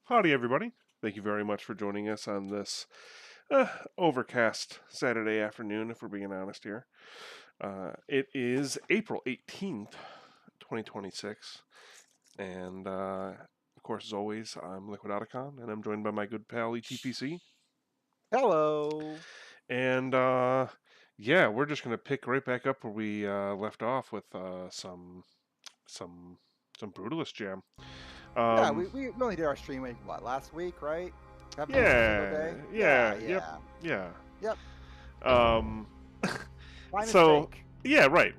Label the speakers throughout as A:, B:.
A: Howdy, everybody. Thank you very much for joining us on this uh, overcast Saturday afternoon, if we're being honest here. It is April 18th, 2026. And, of course, as always, I'm Liquid Otacon, and I'm joined by my good pal ETPC.
B: Hello.
A: And, yeah, we're just going to pick right back up where we left off with some Brutalist jam.
B: Yeah,
A: Um,
B: we only did our stream what last week, right? Haven't missed a single
A: yeah,
B: day. Yeah,
A: yeah, yep,
B: yeah,
A: yeah.
B: yep.
A: Um,
B: My
A: so
B: mistake.
A: yeah, right.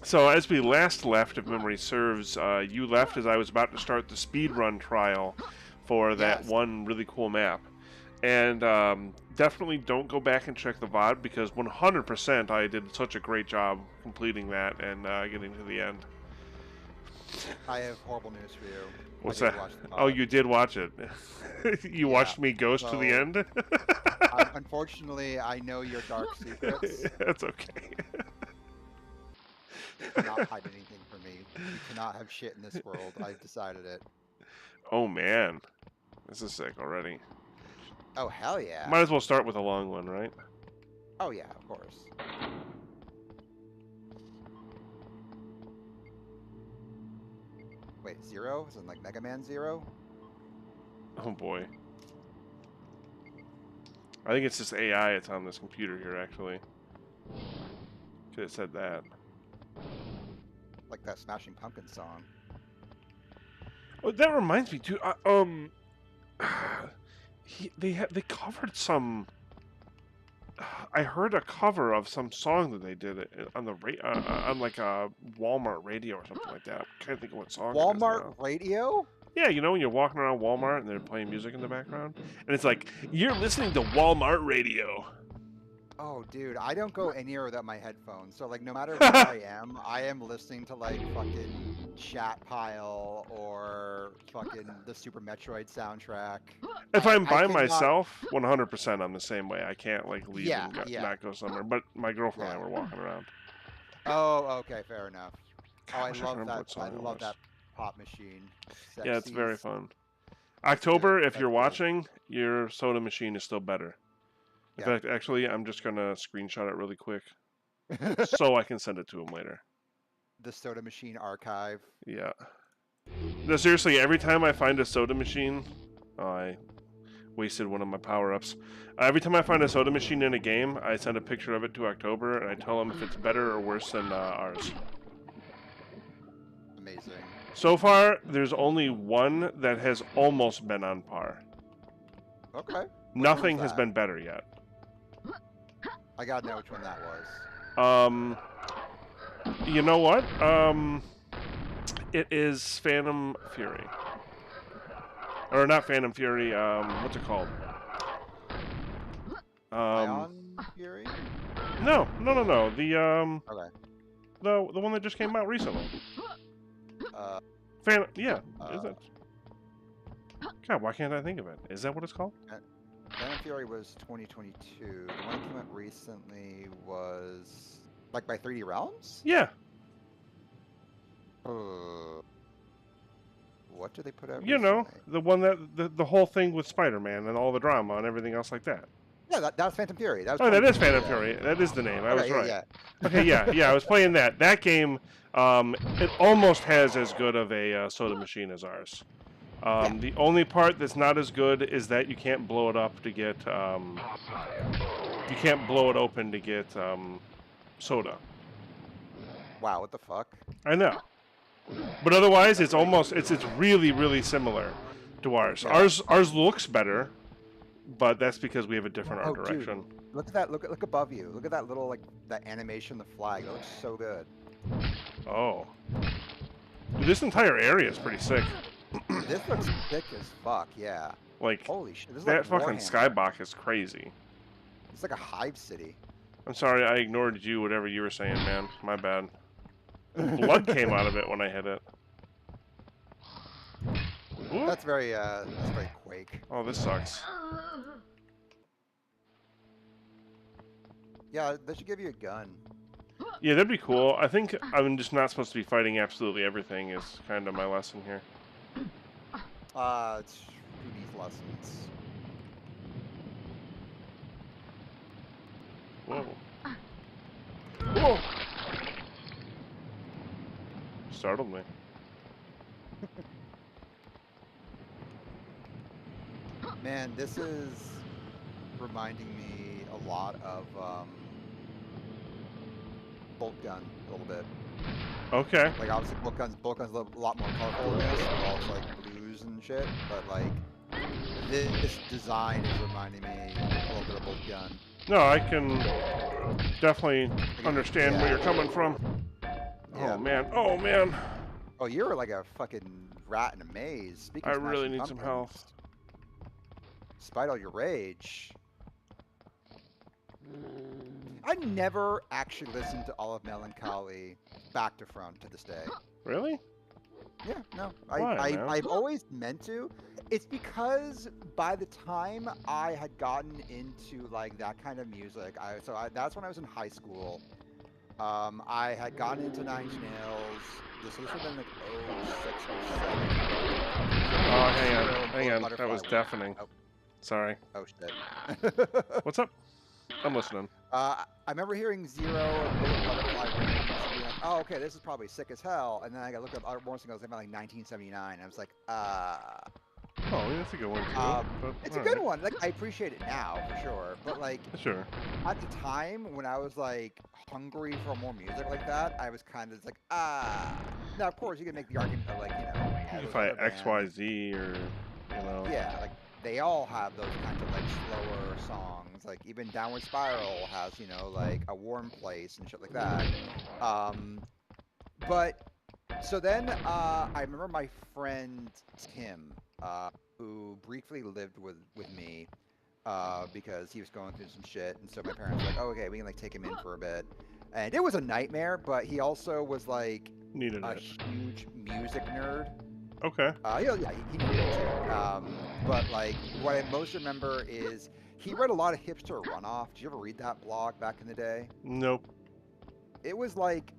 A: So as we last left, if memory serves, you left as I was about to start the speedrun trial for that
B: Yes,
A: one really cool map. And definitely don't go back and check the VOD because 100% I did such a great job completing that and getting to the end.
B: I have horrible news for you. I
A: What's
B: did
A: that?
B: watch the
A: Oh,
B: pod.
A: you did watch it. You
B: Yeah.
A: watched me ghost to the
B: So,
A: end?
B: unfortunately, I know your dark secrets.
A: That's okay.
B: You cannot hide anything from me. You cannot have shit in this world. I've decided it.
A: Oh man, this is sick already.
B: Oh hell yeah.
A: Might as well start with a long one, right?
B: Oh yeah, of course. Wait, Zero? Is it like Mega Man Zero?
A: Oh boy. I think it's just AI it's on this computer here, actually. Could have said that.
B: Like that Smashing Pumpkins song.
A: Oh, that reminds me, too. They covered some. I heard a cover of some song that they did on the on like a Walmart radio or something like that. I can't think of what song it is
B: Walmart
A: now.
B: Radio?
A: Yeah, you know when you're walking around Walmart and they're playing music in the background, and it's like you're listening to Walmart radio.
B: Oh, dude, I don't go anywhere without my headphones. So, like, no matter where I am listening to, like, fucking Chat Pile or fucking the Super Metroid soundtrack.
A: If I'm
B: I
A: by
B: cannot.
A: myself, 100% I'm the same way. I can't like leave
B: Yeah,
A: and
B: yeah,
A: not go somewhere. But my girlfriend and
B: yeah.
A: I were walking around.
B: Oh, okay, fair enough. Oh,
A: God, I wish I could remember what
B: I
A: song it
B: love
A: was.
B: that pop machine.
A: Yeah, it's very
B: Sexies.
A: fun.
B: That's good.
A: October, if you're
B: That's good.
A: watching, your soda machine is still better. In
B: Yep.
A: fact, actually, I'm just gonna screenshot it really quick so I can send it to him later.
B: The Soda Machine Archive.
A: Yeah. No, seriously, every time I find a soda machine, oh, I wasted one of my power-ups. Every time I find a soda machine in a game, I send a picture of it to October, and I tell him if it's better or worse than ours.
B: Amazing.
A: So far, there's only one that has almost been on par.
B: Okay. Which one was
A: Nothing has
B: that?
A: been better yet.
B: I gotta know which one that was.
A: You know what? It is Phantom Fury. Or not Phantom Fury, what's it called?
B: Ion Fury?
A: No.
B: Okay.
A: The one that just came out recently.
B: Uh,
A: Phantom, yeah, is
B: uh,
A: it? God, why can't I think of it? Is that what it's called?
B: Phantom Fury was 2022. The one that came out recently was like by 3D Realms?
A: Yeah.
B: What did they put out
A: You know,
B: recently?
A: the one that the whole thing with Spider-Man and all the drama and everything else like that.
B: Yeah, that was Phantom Fury. That was
A: Oh, that is
B: 2022,
A: Phantom
B: yeah.
A: Fury. That is the name. I was
B: Okay,
A: right.
B: yeah.
A: Okay, yeah. I was playing that. That game, it almost has as good of a soda machine as ours.
B: Yeah.
A: The only part that's not as good is that you can't blow it up to get. You can't blow it open to get soda.
B: Wow, what the fuck?
A: I know, but otherwise, it's almost it's really similar to ours.
B: Yeah.
A: Ours looks better, but that's because we have a different art
B: Oh, dude.
A: direction.
B: Look at that. Look above you. Look at that little, like, that animation, the flag. That looks so good.
A: Oh, dude, this entire area is pretty sick.
B: This looks thick as fuck, yeah.
A: Like
B: Holy shit, this is
A: that
B: like
A: fucking
B: Warhammer.
A: skybox is crazy.
B: It's like a hive city.
A: I'm sorry, I ignored you. Whatever you were saying, man. My bad. Blood came out of it when I hit it. Ooh.
B: That's very Quake.
A: Oh, this sucks.
B: Yeah, they should give you a gun.
A: Yeah, that'd be cool. I think I'm just not supposed to be fighting absolutely everything is kind of my lesson here.
B: Who needs lessons?
A: Whoa. Whoa! Startled me.
B: Man, this is reminding me a lot of Bolt Gun a little bit.
A: Okay.
B: Like obviously Bolt Gun's a lot more colorful than this, with all its like blues and shit. But like this design is reminding me a little bit of Bolt Gun.
A: No, I can definitely understand where you're coming from.
B: Yeah.
A: Oh man. Oh man.
B: Oh, you're like a fucking rat in a maze. Speaking
A: I
B: of
A: really
B: Smashing
A: need some health.
B: Pumpkins, despite all your rage, I never actually listened to all of Melancholy back to front to this day.
A: Really?
B: Yeah, no.
A: Why, man?
B: I've always meant to. It's because by the time I had gotten into like that kind of music, that's when I was in high school. I had gotten into Nine Inch Nails. This would have been like 06 or 07.
A: Oh, hang on.
B: Zero,
A: Hang on. That
B: Butterfly
A: was
B: Wing.
A: deafening.
B: Oh,
A: Sorry.
B: oh shit.
A: What's up? I'm listening.
B: I remember hearing Zero and Bullet Butterfly Wings and being like, oh, okay, this is probably sick as hell. And then I got looked up other more singles about like 1979. I was like,
A: Oh, that's a good one too. But,
B: it's a good one. Like I appreciate it now for sure. But like
A: Sure.
B: at the time when I was like hungry for more music like that, I was kind of like, Now of course you can make the argument of like, you know, all
A: You
B: those
A: fight
B: other bands.
A: XYZ or,
B: Yeah, like they all have those kinds of like slower songs. Like even Downward Spiral has, you know, like A Warm Place and shit like that. But so then I remember my friend Tim, who briefly lived with me because he was going through some shit, and so my parents were like, oh, okay, we can like take him in for a bit. And it was a nightmare, but he also was like
A: needed
B: a
A: it.
B: huge music nerd.
A: Okay.
B: Yeah, he needed it too. But like, what I most remember is he read a lot of Hipster Runoff. Did you ever read that blog back in the day?
A: Nope.
B: It was like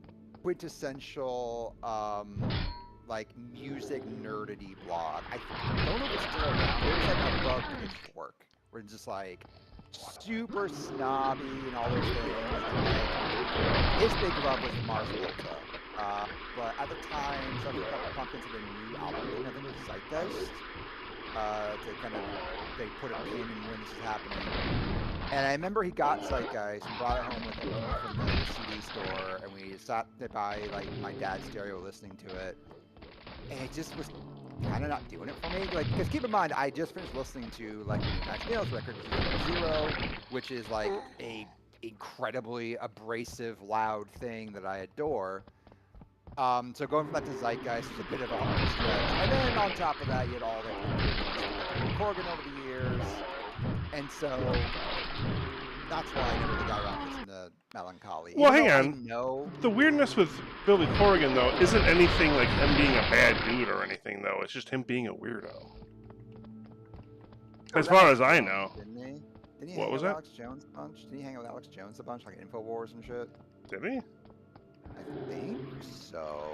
B: quintessential, like music nerdity blog. I don't know if it's still around. It was like above Pitchfork, where it's just like super snobby and all those things. And like, his big love was Mars Volta. But at the time, Smashing Pumpkins had a new album, I think it was Zeitgeist, to kind of, they put a pin in when this is happening. And I remember he got Zeitgeist and brought it home with him from the CD store, and we sat by like my dad's stereo listening to it, and it just was kind of not doing it for me. Like, because keep in mind, I just finished listening to like the Nine Inch Nails record, Zero, which is like a incredibly abrasive, loud thing that I adore. So going from that to Zeitgeist was a bit of a hard stretch. And then on top of that, you had all the Corgan over the years. And so that's why I never really got around to listening to Melancholy.
A: Well,
B: Even
A: hang
B: though
A: on.
B: I know
A: The weirdness with Billy Corgan, though, isn't anything like him being a bad dude or anything, though. It's just him being a weirdo. As far as I know.
B: Didn't he? Didn't he
A: What
B: hang
A: was
B: out with
A: that?
B: Alex Jones a bunch? Didn't he hang out with Alex Jones a bunch, like InfoWars and shit?
A: Did he?
B: I think so.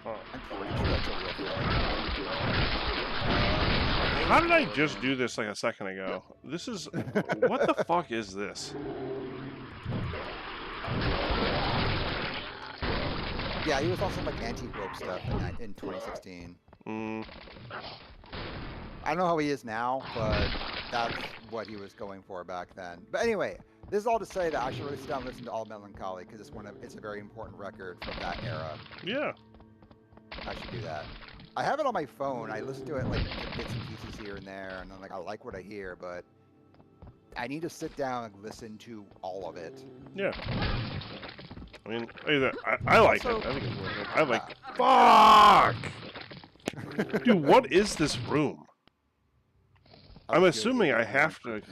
A: Huh.
B: I'm pretty sure that's a real thing.
A: How did I just do this like a second ago? This is... What the fuck is this?
B: Yeah, he was also like anti-woke stuff in 2016. I don't know how he is now, but that's what he was going for back then. But anyway, this is all to say that I should really sit down and listen to All Melancholy because it's a very important record from that era.
A: Yeah.
B: I should do that. I have it on my phone. I listen to it like bits and pieces here and there, and I'm like, I like what I hear, but I need to sit down and listen to all of it.
A: Yeah. I mean, I like
B: Also,
A: it. I think it's worth it. I like... Fuck! Dude, what is this room? I'm assuming I have to...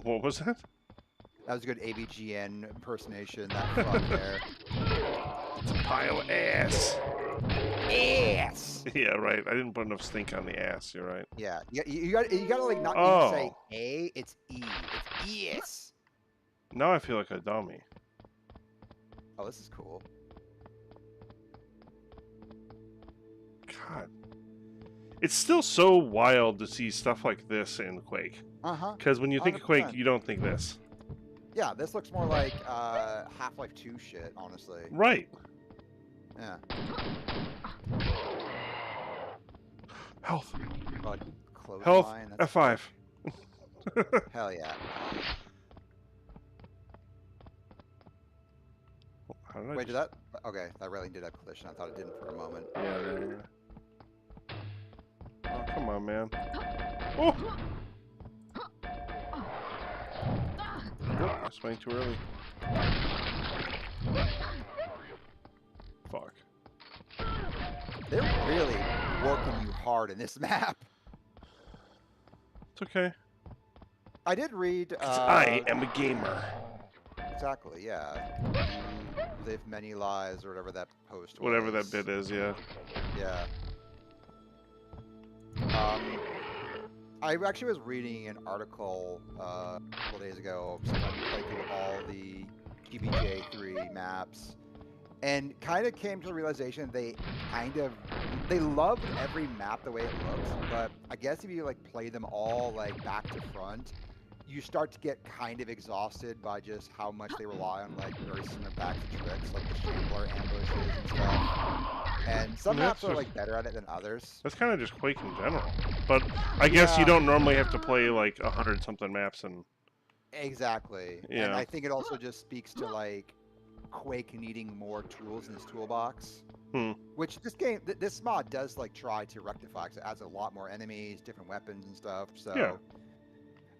A: What was that?
B: That was a good AVGN impersonation. That fuck there.
A: It's a pile of ass.
B: Ass.
A: Yeah, right. I didn't put enough stink on the ass. You're right.
B: Yeah, you gotta like not even say A. It's E. It's yes.
A: Now I feel like a dummy.
B: Oh, this is cool.
A: God. It's still so wild to see stuff like this in Quake.
B: Uh-huh.
A: Because when you think of Quake,
B: 100%.
A: you don't think this.
B: Yeah, this looks more like Half-Life 2 shit, honestly.
A: Right.
B: Yeah.
A: Health.
B: Like
A: Health.
B: clothesline. That's
A: F5.
B: hell yeah.
A: How did I
B: Wait, did
A: just...
B: that? Okay, that really did a collision. I thought it didn't for a moment.
A: Yeah. Oh, come on, man. Oh! I swung too early. Fuck.
B: They're really working you hard in this map.
A: It's okay.
B: I did read.
A: 'Cause I am a gamer.
B: Exactly. Yeah. You live many lives, or whatever that post was.
A: Whatever that bit is, yeah.
B: Yeah. I actually was reading an article a couple days ago of someone played through all the GBJ3 maps, and kind of came to the realization they loved every map the way it looks, but I guess if you like play them all like back to front, you start to get kind of exhausted by just how much they rely on like very similar backs and tricks, like the shambler ambushes and stuff. And some maps are like better at it than others.
A: That's kind of just Quake in general. But I guess you don't normally have to play like 100-something maps and...
B: Exactly.
A: Yeah.
B: And I think it also just speaks to like Quake needing more tools in his toolbox. Which this mod does like try to rectify, because it adds a lot more enemies, different weapons and stuff. So
A: yeah.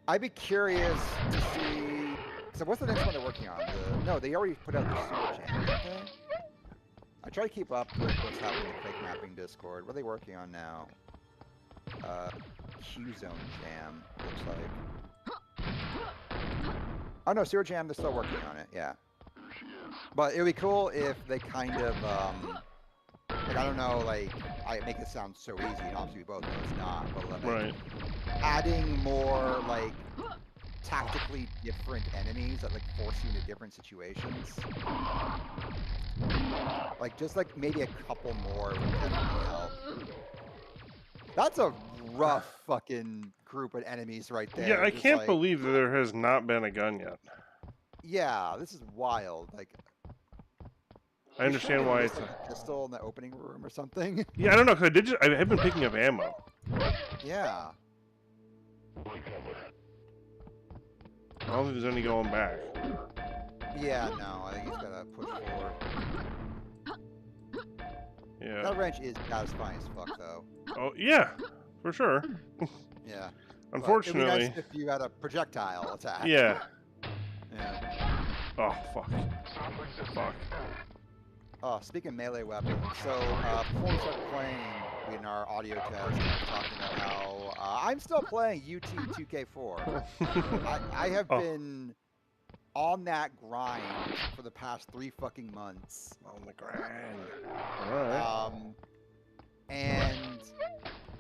B: I'd be curious to see. So what's the next one they're working on? No, they already put out the Super Jam, didn't they? I try to keep up with what's happening in the Quake Mapping Discord. What are they working on now? Q-Zone Jam, looks like. Oh no, Sewer Jam, they're still working on it, yeah. But it would be cool if they kind of, like, I don't know, like, I make it sound so easy, and obviously we both know it's not, but like,
A: Right.
B: adding more, like, tactically different enemies that, like, force you into different situations. Like, just, like, maybe a couple more would definitely help. That's a rough fucking group of enemies right there.
A: Yeah, I can't believe that there has not been a gun yet.
B: Yeah, this is wild. Like,
A: I understand why it's
B: like a pistol in the opening room or something.
A: Yeah, I don't know, because I have been picking up ammo.
B: Yeah.
A: I don't think there's any going back.
B: Yeah, no, I think he's gotta push forward.
A: Yeah.
B: That wrench is satisfying as fuck, though.
A: Oh, yeah, for sure.
B: Yeah.
A: Unfortunately.
B: It'd be nice if you had a projectile attack.
A: Yeah.
B: Yeah.
A: Oh, fuck. Fuck.
B: Oh, speaking of melee weapons, so before we started playing in our audio test, I was talking about how I'm still playing UT2K4. I have been on that grind for the past 3 fucking months.
A: On the grind. Alright.
B: And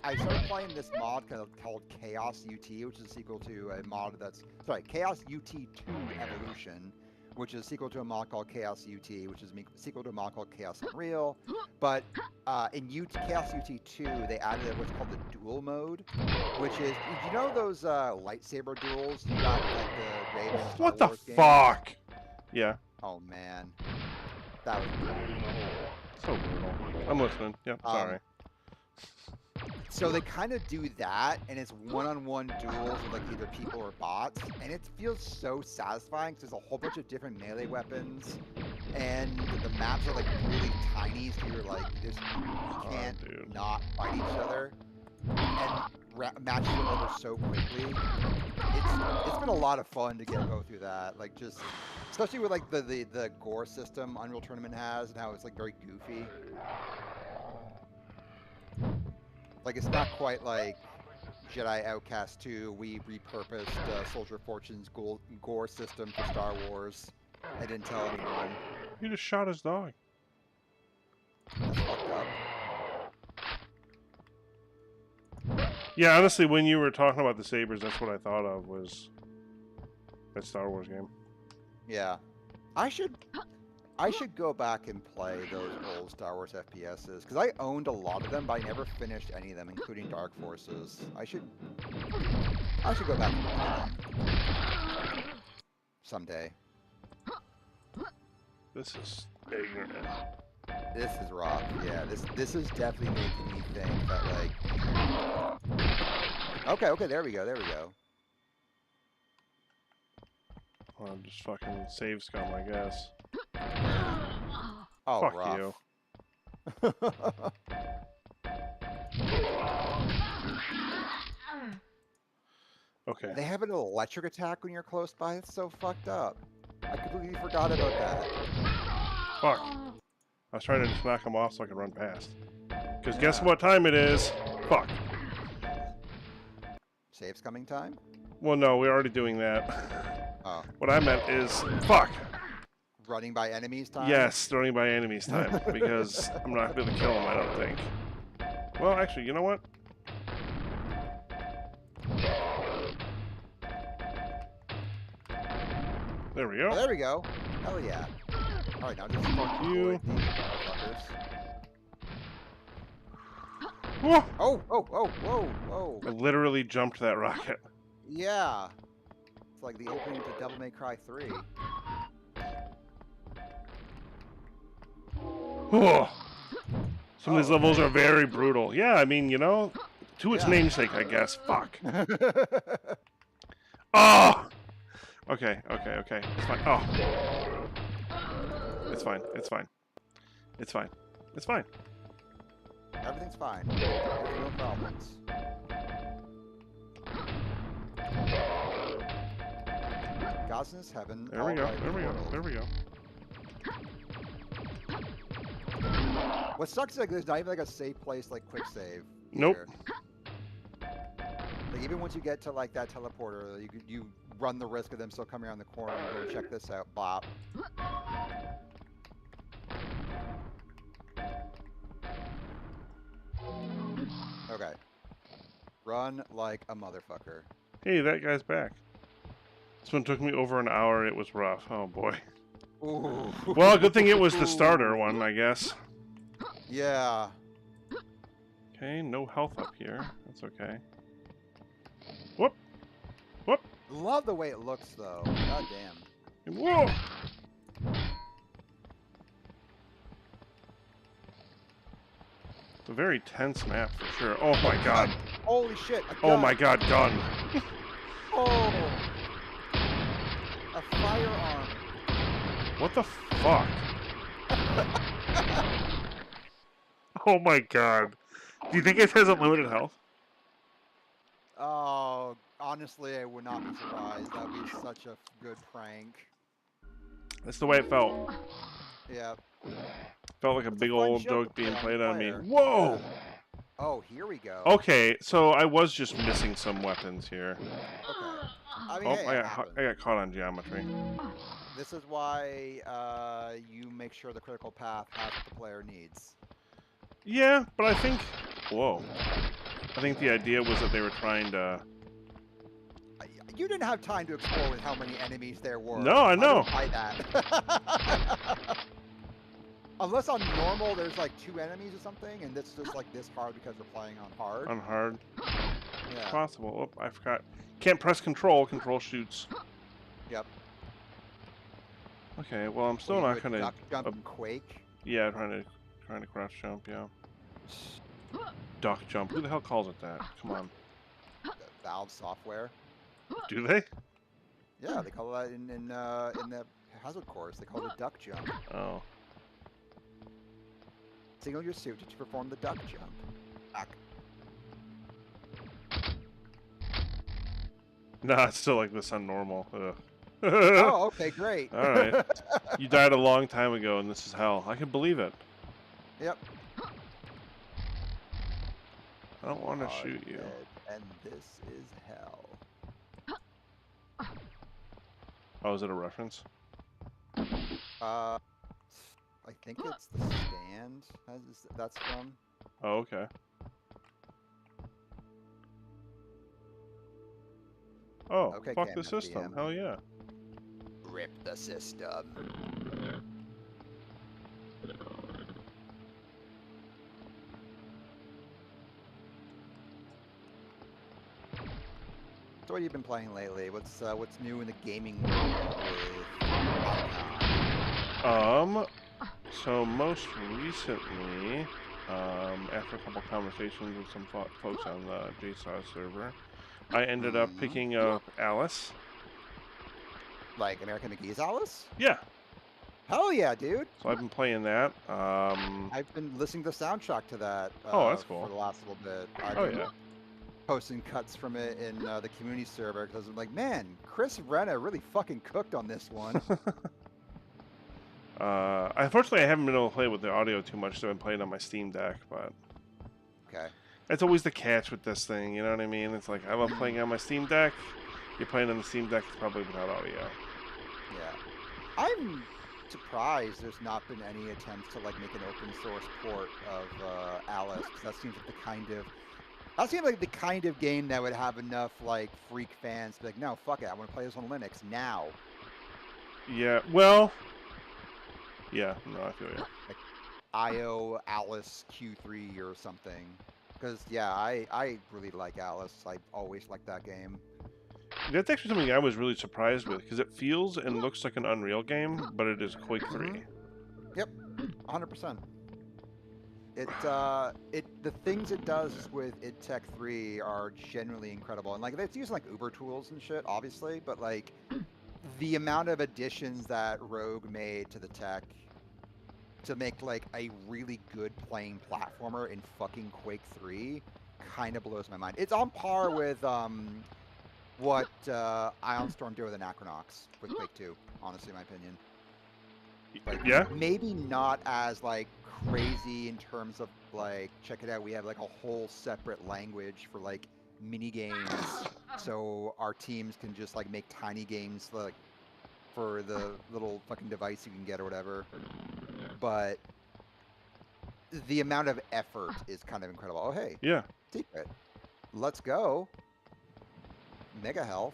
B: I started playing this mod called Chaos UT, which is a sequel to a mod Chaos UT2 Evolution, which is a sequel to a mod called Chaos UT, which is a sequel to a mod called Chaos Unreal. But in Chaos UT2, they added what's called the duel mode, which is, you know those lightsaber duels you got like the Raven Star
A: What the
B: Wars games?
A: fuck? Yeah.
B: Oh man, that was brutal.
A: So brutal. I'm listening. Yeah, sorry.
B: So they kind of do that, and it's one-on-one duels with like either people or bots, and it feels so satisfying because there's a whole bunch of different melee weapons, and the maps are like really tiny, so you're like you can't not fight each other, and matches it over so quickly. It's been a lot of fun to go through that, like just especially with like the gore system Unreal Tournament has, and how it's like very goofy. Like, it's not quite like Jedi Outcast 2, we repurposed Soldier of Fortune's gore system for Star Wars. I didn't tell anyone.
A: You just shot his dog.
B: That's fucked up.
A: Yeah, honestly, when you were talking about the sabers, that's what I thought of was that Star Wars game.
B: Yeah. I I should go back and play those old Star Wars FPSs because I owned a lot of them, but I never finished any of them, including Dark Forces. I should go back and play them someday.
A: This is ignorant.
B: This is rough. Yeah, this is definitely making me think that like. Okay, there we go.
A: Well, I'm just fucking save scum, I guess.
B: Oh,
A: Fuck
B: rough.
A: you. Okay.
B: They have an electric attack when you're close by. It's so fucked up. I completely forgot about that.
A: Fuck. I was trying to just knock him off so I could run past. Because guess
B: Yeah.
A: what time it is? Fuck.
B: Saves coming time?
A: Well, no, we're already doing that.
B: Oh.
A: What I meant is, fuck.
B: Running by enemies time?
A: Yes, throwing by enemies time. Because I'm not going to be able to kill him, I don't think. Well, actually, you know what? There we
B: Oh,
A: go.
B: there we go. Hell yeah. Alright, now just
A: Fuck you.
B: avoid these motherfuckers.
A: Whoa!
B: Whoa.
A: I literally jumped that rocket.
B: Yeah. It's like the opening to Devil May Cry 3.
A: Whoa. Some of these levels
B: okay.
A: are very brutal. Yeah, I mean, you know, to its
B: Yeah.
A: namesake, I guess. Fuck. Oh! Okay. It's fine. Oh. It's fine.
B: Everything's fine. There's no problems. God's in his heaven.
A: There we go.
B: alright, world.
A: There we go.
B: What sucks is like there's not even like a safe place like quick save.
A: Nope.
B: Either. Like even once you get to like that teleporter, you run the risk of them still coming around the corner and go check this out. Bop. Okay. Run like a motherfucker.
A: Hey, that guy's back. This one took me over an hour. It was rough. Oh, boy.
B: Ooh.
A: Well, good thing it was the starter one, I guess.
B: Yeah.
A: Okay, no health up here. That's okay. Whoop. Whoop.
B: Love the way it looks though. God damn.
A: Whoa. It's a very tense map for sure. Oh, my God.
B: Holy shit.
A: Oh, my God, gun.
B: Oh. A firearm.
A: What the fuck? Oh my god. Do you think it has unlimited health?
B: Oh, honestly, I would not be surprised. That would be such a good prank.
A: That's the way it felt.
B: Yeah.
A: Felt like a big old joke being played on me.
B: Fire.
A: Whoa!
B: Oh, here we go.
A: Okay, so I was just missing some weapons here.
B: Okay. I mean,
A: Oh,
B: hey,
A: I got caught on geometry.
B: this is why you make sure the critical path has what the player needs.
A: Yeah, but I think... Whoa. I think the idea was that they were trying to...
B: You didn't have time to explore with how many enemies there were.
A: No, I know.
B: I don't buy that. Unless on normal there's like 2 enemies or something, and it's just like this hard because we're playing on hard.
A: On hard.
B: Yeah.
A: Possible. Oh, I forgot. Can't press control. Control shoots.
B: Yep.
A: Okay, well, I'm still
B: Will you
A: not
B: do a
A: gonna...
B: duck jump Quake.
A: Yeah, trying to crouch jump, yeah. Duck jump. Who the hell calls it that? Come on.
B: Valve software.
A: Do they?
B: Yeah, they call that in the hazard course. They call it a duck jump.
A: Oh.
B: Signal your suit to perform the duck jump. Duck.
A: Nah, it's still like this on normal. Ugh.
B: Oh, okay, great.
A: Alright. You died a long time ago and this is hell. I can believe it.
B: Yep.
A: I don't want to
B: Are
A: shoot you.
B: dead, and this is hell.
A: Oh, is it a reference?
B: I think it's the stand. That's from.
A: Oh, okay. Oh,
B: Okay,
A: fuck the
B: Captain
A: system.
B: FDM.
A: Hell yeah.
B: Rip the system. what have you been playing lately? What's new in the gaming world with Icon?
A: So most recently, after a couple conversations with some folks on the JSAW server, I ended up
B: Hmm.
A: picking up Alice.
B: Like American McGee's Alice?
A: Yeah,
B: Hell yeah, dude!
A: so I've been playing that.
B: I've been listening to the soundtrack to that
A: Oh, that's
B: for
A: cool.
B: the last little bit. I've
A: Oh
B: been
A: yeah.
B: posting cuts from it in the community server because I'm like, man, Chris Renna really fucking cooked on this one.
A: Unfortunately, I haven't been able to play with the audio too much, so I've been playing on my Steam Deck, but
B: Okay.
A: that's always the catch with this thing, you know what I mean? It's like, I love playing on my Steam Deck. You're playing on the Steam Deck, it's probably without audio.
B: Yeah. I'm surprised there's not been any attempts to like make an open source port of Alice, because that seems like the kind of game that would have enough like freak fans to be like, no, fuck it, I want to play this on Linux now.
A: Yeah, well, yeah, no, I feel you.
B: Like IO Alice Q3 or something. Because yeah, I really like Alice. I always liked that game.
A: That's actually something I was really surprised with, because it feels and looks like an Unreal game, but it is Quake 3.
B: Yep, 100%. The things it does with id Tech 3 are genuinely incredible, and like it's using like Uber tools and shit, obviously, but like the amount of additions that Rogue made to the tech to make like a really good playing platformer in fucking Quake 3 kind of blows my mind. It's on par with what Ion Storm did with Anachronox with Quake 2, honestly, in my opinion. Like,
A: Yeah?
B: maybe not as like crazy in terms of like, check it out, we have like a whole separate language for like mini games, so our teams can just like make tiny games like for the little fucking device you can get or whatever. But the amount of effort is kind of incredible. Oh hey,
A: Yeah.
B: secret. Let's go. Mega Health.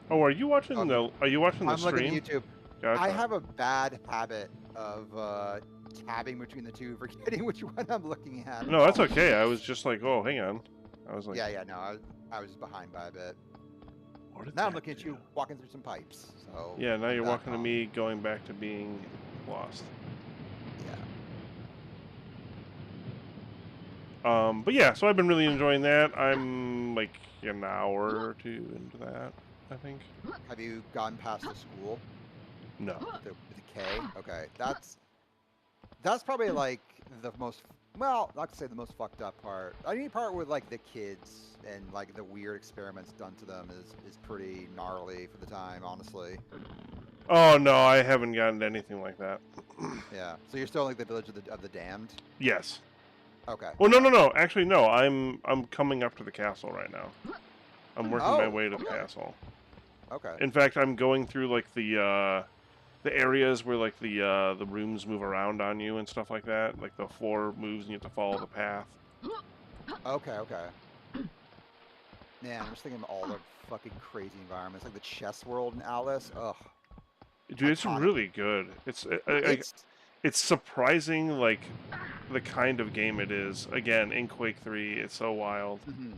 A: Oh, are you watching the
B: I'm looking
A: stream?
B: at YouTube.
A: Gotcha.
B: I have a bad habit of tabbing between the two, forgetting which one I'm looking at.
A: No, that's okay. I was just like, oh, hang on. I was like,
B: Yeah, no, I was behind by a bit.
A: what did
B: Now I'm
A: that
B: looking at
A: do?
B: you walking through some pipes. So
A: Yeah, now
B: I'm
A: you're
B: back
A: walking to
B: on.
A: me going back to being lost.
B: Yeah.
A: But yeah, so I've been really enjoying that. I'm like an hour or two into that, I think.
B: Have you gone past the school
A: No.
B: with the K? Okay, that's probably like the most, well, not to say the most fucked up part. I mean, part with like the kids and like the weird experiments done to them is pretty gnarly for the time, honestly.
A: Oh no, I haven't gotten to anything like that.
B: Yeah. So you're still in like the village of the damned.
A: Yes.
B: Okay.
A: Well, no. Actually, no. I'm coming up to the castle right now. I'm working my
B: Oh,
A: way to the
B: okay.
A: castle.
B: Okay.
A: In fact, I'm going through like the areas where like the rooms move around on you and stuff like that. Like the floor moves and you have to follow the path.
B: Okay. Man, I'm just thinking of all the fucking crazy environments, like the chess world in Alice. Ugh.
A: Dude, it's
B: Iconic.
A: really good. It's surprising, like the kind of game it is. Again, in Quake 3, it's so wild.
B: Mm-hmm.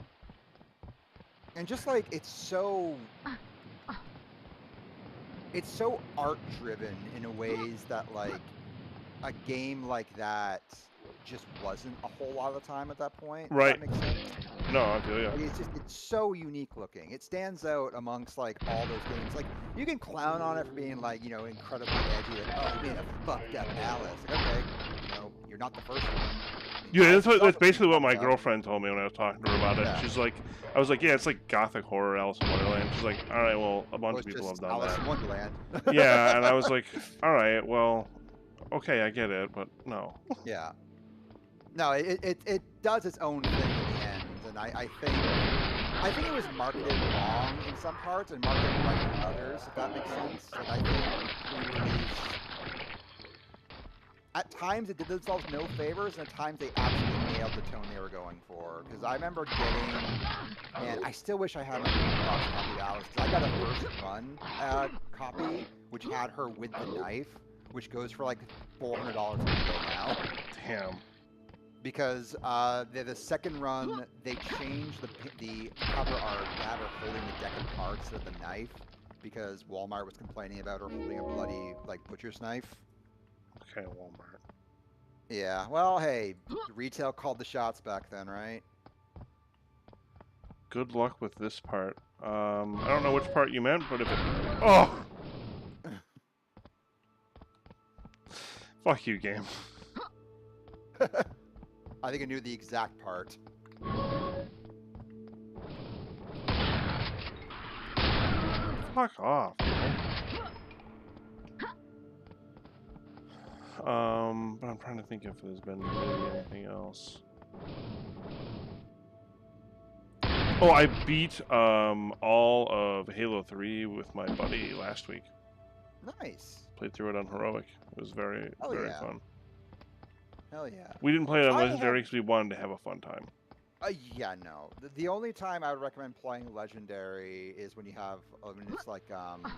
B: And just like it's so art driven in a ways that like a game like that just wasn't a whole lot of the time at that point.
A: Right.
B: If that makes sense.
A: No, I feel you.
B: Like, it's so unique looking. It stands out amongst like all those games. Like you can clown on it for being like, you know, incredibly edgy, like, oh, you made a fucked up Alice. Like, okay, you know, you're not the first one. I mean,
A: Yeah,
B: Alice
A: that's
B: itself is
A: basically what my
B: fucked up.
A: girlfriend told me when I was talking to her about it.
B: Yeah.
A: She's like, I was like, yeah, it's like gothic horror Alice in Wonderland. She's like, all right, well, a bunch
B: Well,
A: of
B: it's
A: people have
B: just
A: done
B: Alice
A: that.
B: in Wonderland.
A: Yeah, and I was like, all right, well, okay, I get it, but no.
B: Yeah. No, it does its own thing in the end, and I think it was marketed wrong in some parts and marketed right in others, if that makes sense. Like I think pre-release, at times it did themselves no favors, and at times they absolutely nailed the tone they were going for. Because I remember getting, and I still wish I had my box copy of Alice, because I got a first run copy, which had her with the knife, which goes for like $400 on eBay now.
A: Damn.
B: because the second run they changed the cover art to have her holding the deck of cards instead of the knife because Walmart was complaining about her holding a bloody like butcher's knife.
A: Okay, Walmart.
B: Yeah, well, hey, retail called the shots back then, right?
A: Good luck with this part. I don't know which part you meant, but if it... Oh! Fuck you, game.
B: I think I knew the exact part.
A: Fuck off, man. But I'm trying to think if there's been really anything else. Oh, I beat all of Halo 3 with my buddy last week.
B: Nice.
A: Played through it on Heroic. It was very,
B: Hell
A: very
B: yeah.
A: fun.
B: Hell yeah.
A: We didn't play it on
B: I
A: Legendary
B: have.
A: because we wanted to have a fun time.
B: Yeah, no. The only time I would recommend playing Legendary is when you have, when it's like, because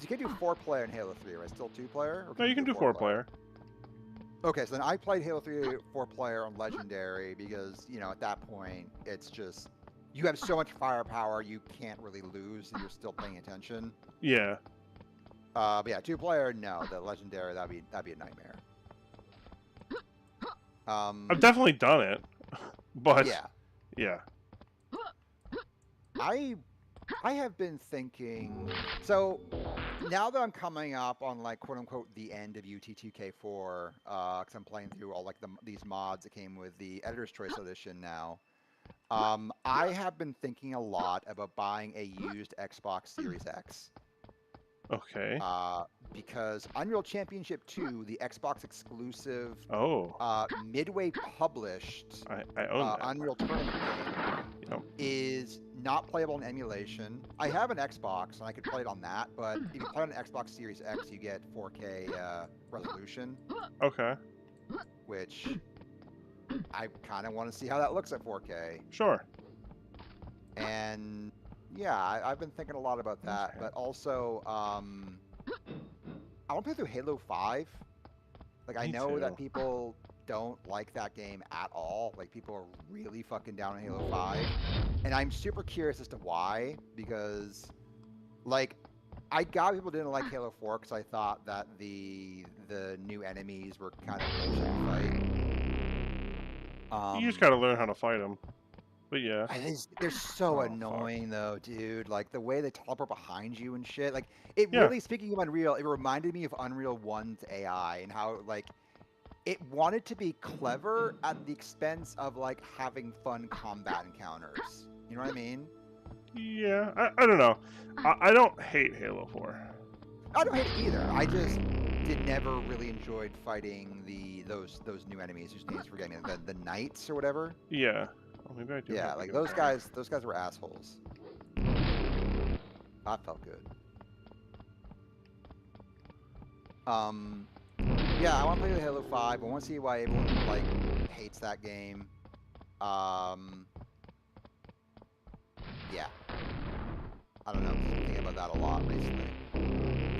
B: you can do 4-player in Halo 3, right? Still 2-player? Or
A: No, you can do 4-player.
B: Okay, so then I played Halo 3 4-player on Legendary because, you know, at that point, it's just, you have so much firepower, you can't really lose, and you're still paying attention.
A: Yeah.
B: But yeah, 2-player, no. The Legendary, that'd be a nightmare.
A: I've definitely done it, but yeah.
B: I have been thinking. So now that I'm coming up on like quote unquote the end of UT2K4, because I'm playing through all like these mods that came with the Editor's Choice Edition now. I have been thinking a lot about buying a used Xbox Series X.
A: Okay.
B: Because Unreal Championship 2, the Xbox exclusive,
A: Oh.
B: Midway published
A: I own that.
B: Unreal Tournament game,
A: Yep.
B: is not playable in emulation. I have an Xbox and I could play it on that, but if you play on an Xbox Series X, you get 4K resolution,
A: Okay.
B: which I kind of want to see how that looks at 4K.
A: Sure.
B: And yeah, I've been thinking a lot about that,
A: Okay.
B: but also I want to play through Halo 5. Like, I
A: Me
B: know that
A: too.
B: people don't like that game at all. Like, people are really fucking down on Halo 5. And I'm super curious as to why, because, like, I got people didn't like Halo 4 because I thought that the new enemies were kind of bullshit to fight.
A: You just gotta learn how to fight them. But yeah.
B: They're so
A: Oh,
B: annoying though, dude. Like the way they teleport behind you and shit. Like it
A: Yeah.
B: really, speaking of Unreal, it reminded me of Unreal 1's AI and how like it wanted to be clever at the expense of like having fun combat encounters. You know what I mean?
A: Yeah. I don't know. I don't hate Halo 4.
B: I don't hate it either. I just never really enjoyed fighting those new enemies whose names forgetting me, the knights or whatever.
A: Yeah. Well, maybe I do.
B: Yeah,
A: have to
B: like
A: give it
B: those guys were assholes. That felt good. Yeah, I want to play the Halo 5. I want to see why everyone like hates that game. Yeah. I don't know. I'm thinking about that a lot recently.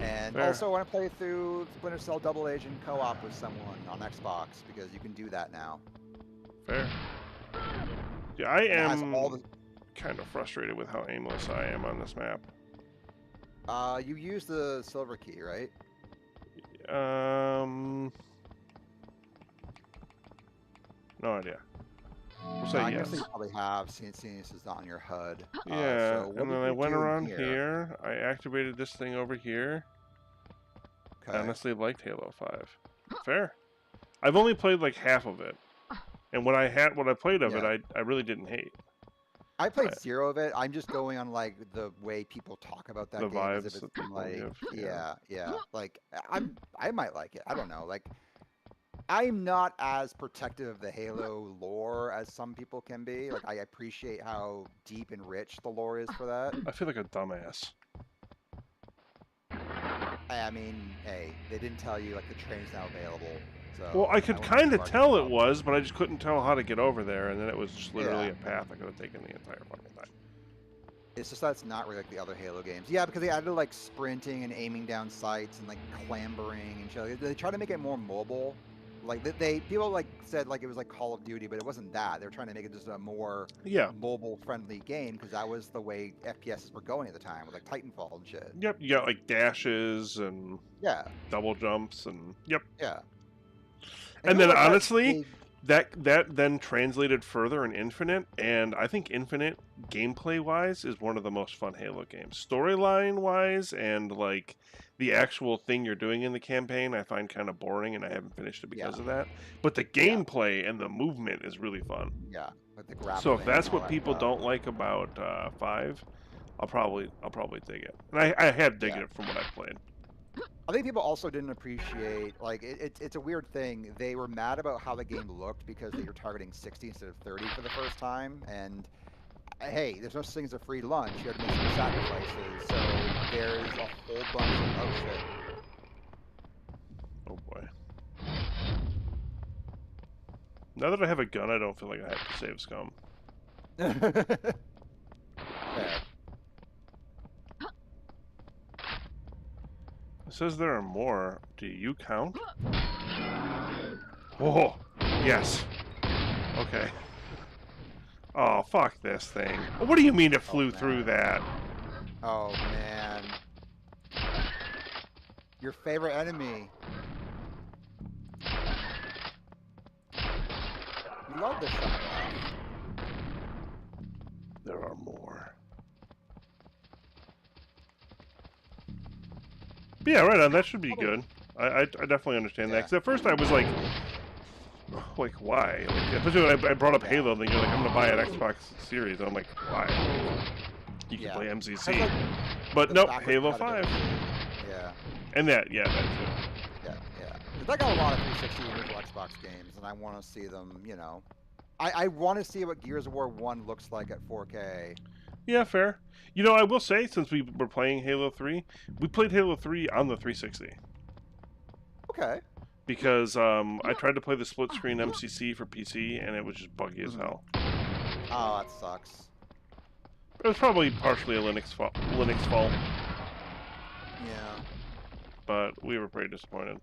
B: And
A: Fair.
B: also I want to play through Splinter Cell Double Agent co-op with someone on Xbox because you can do that now.
A: Fair. Yeah, I
B: And it has
A: am
B: all the
A: kind of frustrated with how aimless I am on this map.
B: you use the silver key, right?
A: No idea. We'll say
B: I
A: yes.
B: guess you probably have, seeing this is not on your HUD.
A: Yeah,
B: So what
A: and then
B: did
A: I
B: you
A: went
B: do in
A: around here. I activated this thing over here. I
B: Okay.
A: honestly liked Halo 5. Fair. I've only played like half of it. And what I played of
B: Yeah.
A: it, I really didn't hate.
B: I played zero of it. I'm just going on like the way people talk about that
A: The
B: game as if
A: vibes
B: it's
A: that people
B: like
A: give.
B: yeah. Like I might like it. I don't know. Like I'm not as protective of the Halo lore as some people can be. Like I appreciate how deep and rich the lore is for that.
A: I feel like a dumbass.
B: I mean, hey, they didn't tell you like the train's now available. So
A: Well, I could
B: wouldn't
A: kind
B: be
A: of tell it
B: arguing
A: was, but I just couldn't tell how to get over there, and then it was just literally
B: Yeah.
A: a path I could have taken the entire fucking time.
B: It's just that it's not really like the other Halo games. Yeah, because they added like sprinting and aiming down sights and like clambering and shit. They try to make it more mobile. Like they people like said like it was like Call of Duty, but it wasn't that. They were trying to make it just a more
A: Yeah.
B: mobile friendly game because that was the way FPSs were going at the time with like Titanfall and shit.
A: Yep. You got like dashes and
B: Yeah,
A: double jumps and yep.
B: yeah. And
A: And
B: people
A: then
B: like that
A: honestly,
B: big.
A: that then translated further in Infinite, and I think Infinite gameplay wise is one of the most fun Halo games. Storyline wise and like the actual thing you're doing in the campaign, I find kind of boring, and I haven't finished it
B: Yeah,
A: because of that. But the
B: yeah,
A: gameplay and the movement is really fun.
B: yeah. Like the
A: So if
B: grappling and
A: that's
B: all
A: what
B: that
A: people
B: stuff.
A: don't like about five, I'll probably dig it. And I have digged
B: Yeah.
A: it from what I've played.
B: I think people also didn't appreciate like it's a weird thing. They were mad about how the game looked because they were targeting 60 instead of 30 for the first time. And hey, there's no such thing as a free lunch. You have to make some sacrifices. So there's a whole bunch of oh shit.
A: Oh boy. Now that I have a gun, I don't feel like I have to save scum.
B: Fair.
A: It says there are more. Do you count? Oh, yes. Okay. Oh, fuck this thing. What do you mean it
B: Oh
A: flew through
B: man.
A: that?
B: Oh man. Your favorite enemy. You love this stuff.
A: There are more. But yeah, right on. That should be good. I definitely understand that.
B: Yeah.
A: Because at first I was like, why? Like, especially when I brought up
B: Yeah.
A: Halo, then you're like, I'm gonna buy an Xbox Series. I'm like, why? You can
B: Yeah.
A: play
B: Has,
A: MCC.
B: like,
A: But
B: the
A: nope,
B: backwards
A: Halo 5.
B: compatibility. Yeah.
A: And that, yeah, that too.
B: Yeah, yeah. 'Cause I got a lot of 360 and original Xbox games, and I want to see them. You know, I want to see what Gears of War 1 looks like at 4K.
A: Yeah, fair. You know, I will say, since we were playing Halo 3, we played Halo 3 on the 360.
B: Okay.
A: Because I tried to play the split screen MCC for PC, and it was just buggy as hell.
B: Oh, that sucks.
A: It was probably partially a Linux fault,
B: Yeah.
A: but we were pretty disappointed.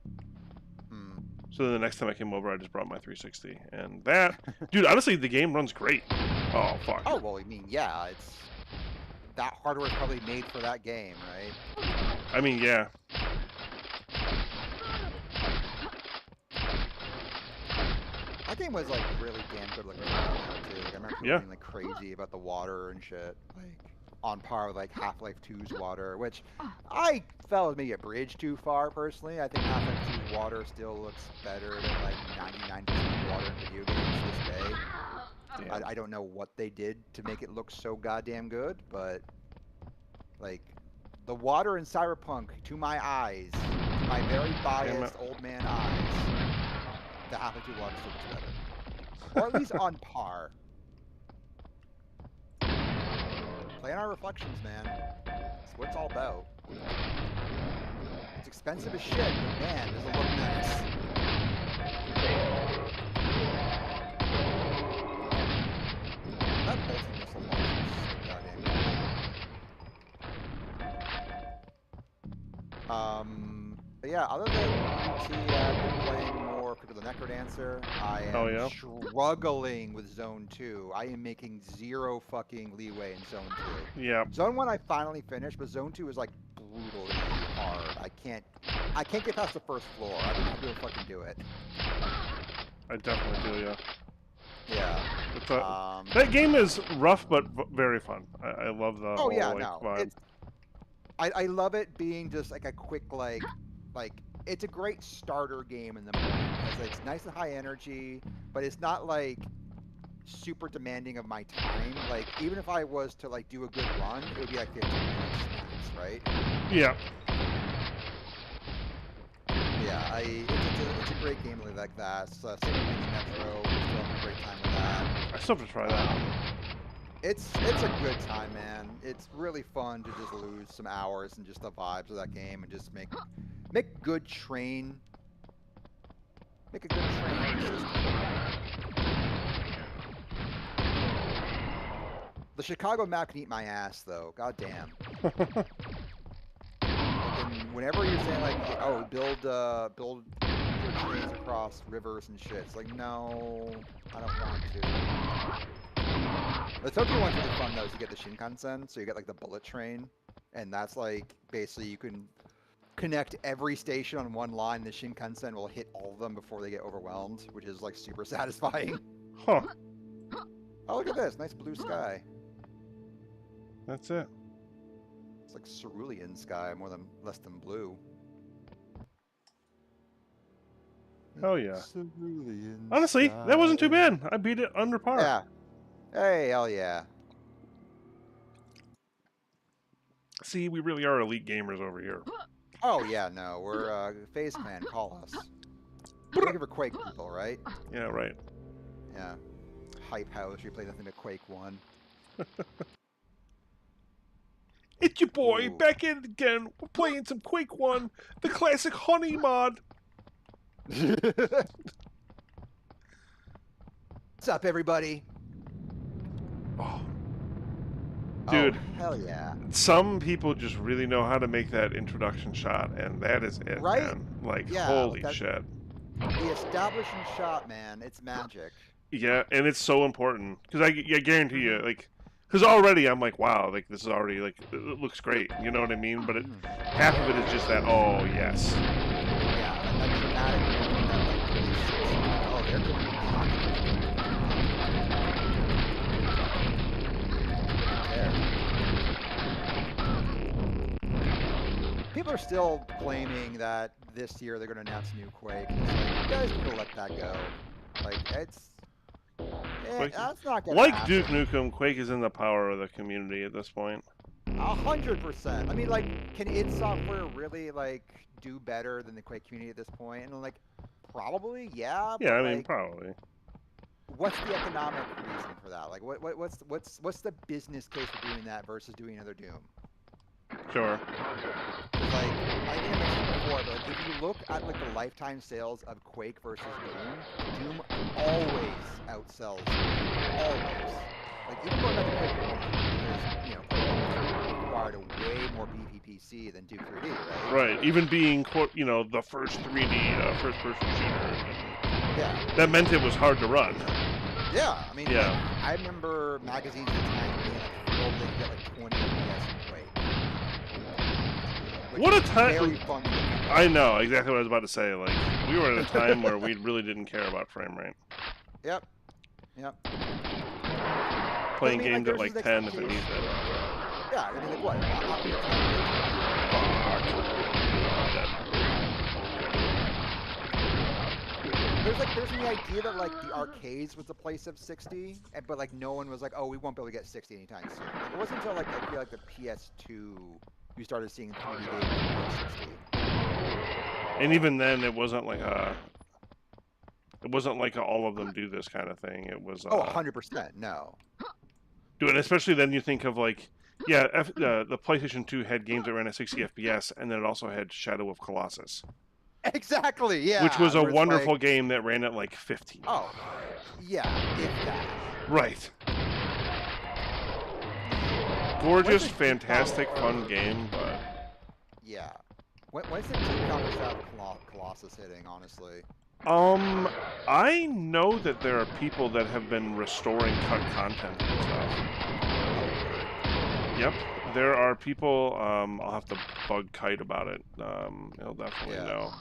B: Hmm.
A: So the next time I came over, I just brought my 360, and that, dude, honestly, the game runs great. Oh fuck.
B: Oh well, I mean, yeah, it's that hardware is probably made for that game, right?
A: I mean, yeah.
B: That game was like really damn good looking too. Like I remember people
A: Yeah.
B: being like crazy about the water and shit, like on par with like Half-Life 2's water, which I felt was maybe a bridge too far personally. I think Half-Life 2's water still looks better than like 99% of water in video games this day.
A: Damn.
B: I don't know what they did to make it look so goddamn good, but like the water in Cyberpunk, to my eyes, to my very biased old man eyes, the Half-Life 2 water still looks better. Or at least on par. Playing our reflections, man. That's what it's all about. It's expensive as shit, but man, does it look nice. That multi-missile launch is so goddamn cool. But yeah, other than UT, I've been playing more Crypt of the Necrodancer. I
A: Oh
B: am
A: yeah.
B: struggling with Zone 2. I am making zero fucking leeway in Zone 2.
A: Yeah.
B: Zone 1 I finally finished, but Zone 2 is like brutally hard. I can't get past the first floor. I don't know how to fucking do it.
A: I definitely do. Yeah.
B: Yeah.
A: It's that game is rough but very fun. I love the whole
B: yeah,
A: like
B: no.
A: vibe.
B: I love it being just like a quick like it's a great starter game in the morning because it's nice and high energy, but it's not like super demanding of my time. Like even if I was to like do a good run, it would be like 15 minutes max, right?
A: Yeah.
B: Yeah, it's a great game like that. Same with Mini Metro, still having a great time with that.
A: I still have to try that.
B: It's a good time, man. It's really fun to just lose some hours and just the vibes of that game and just make good train. Make a good train system. The Chicago map can eat my ass though. God damn. Like whenever you're saying like, oh, build your trains across rivers and shit. It's like, no, I don't want to. The Tokyo one's really fun though. So you get the Shinkansen, so you get like the bullet train, and that's like basically you can connect every station on one line. The Shinkansen will hit all of them before they get overwhelmed, which is like super satisfying.
A: Huh.
B: Oh, look at this, nice blue sky.
A: That's it.
B: It's like cerulean sky, less than blue.
A: Hell yeah.
B: Cerulean
A: Honestly,
B: sky.
A: that wasn't too bad. I beat it under par.
B: Yeah. Hey, hell yeah.
A: See, we really are elite gamers over here.
B: Oh yeah, no, we're FaZe Clan. Call us. We're looking for Quake people, right?
A: Yeah, right.
B: Yeah. Hype house. We play nothing but Quake 1.
A: It's your boy,
B: Ooh.
A: back in it again. We're playing some Quake 1, the classic honey mod.
B: What's up, everybody?
A: Oh. Dude.
B: Oh, hell yeah.
A: Some people just really know how to make that introduction shot, and that is it,
B: Right?
A: man. Like,
B: Yeah,
A: holy
B: like
A: shit.
B: The establishing shot, man. It's magic.
A: Yeah, and it's so important. Because I guarantee you, like... Because already I'm like, wow, like, this is already, like, it looks great. You know what I mean? But half of it is just that, oh, yes.
B: Yeah, that dramatic moment that, like, really sits in, oh, they're going to be People are still claiming that this year they're going to announce a new Quake. It's like, you guys need to let that go. Like, that's not going to
A: Like
B: happen.
A: Duke Nukem, Quake is in the power of the community at this point.
B: 100%. I mean, like, can id Software really, like, do better than the Quake community at this point? And, like, probably, yeah.
A: Yeah,
B: but,
A: I mean,
B: like,
A: probably.
B: what's the economic reason for that? Like, what's the business case for doing that versus doing another Doom?
A: Sure.
B: Like, I think I mentioned before, but like, if you look at like the lifetime sales of Quake versus Doom always outsells Doom. Always. Like, even going back to Quake 1, because, you know, Quake 1 required a way more BPPC than Duke 3D, right?
A: Right. Even being, quote, you know, the first 3D first-person shooter.
B: Yeah.
A: That meant it was hard to run.
B: Yeah. I mean,
A: Yeah.
B: like, I remember magazines at the time being like thrilled they could get like 20 FPS in Quake.
A: What a time!
B: Very fun.
A: I know exactly what I was about to say. Like, we were at a time where we really didn't care about frame rate.
B: Yep. Yep.
A: Playing
B: I mean,
A: games
B: like,
A: at like
B: there's
A: 10 if it needs it.
B: Yeah, I mean, like what? There's the idea that like the arcades was the place of 60, but like no one was like, oh, we won't be able to get 60 anytime soon. Like, it wasn't until like I feel like the PS2 you started seeing 3D games at 60.
A: And even then, it wasn't like all of them do this kind of thing. It was
B: 100%, no.
A: Dude, especially then you think of like, yeah, the PlayStation 2 had games that ran at 60 FPS, and then it also had Shadow of Colossus.
B: Exactly, yeah.
A: Which was a wonderful
B: like,
A: game that ran at like 15.
B: Oh, yeah, if that.
A: Right. Gorgeous, fantastic, fun game, but...
B: Yeah. When's the team coverage out of Colossus hitting, honestly?
A: I know that there are people that have been restoring cut content and stuff. Yep. There are people, I'll have to bug Kite about it. He'll definitely know.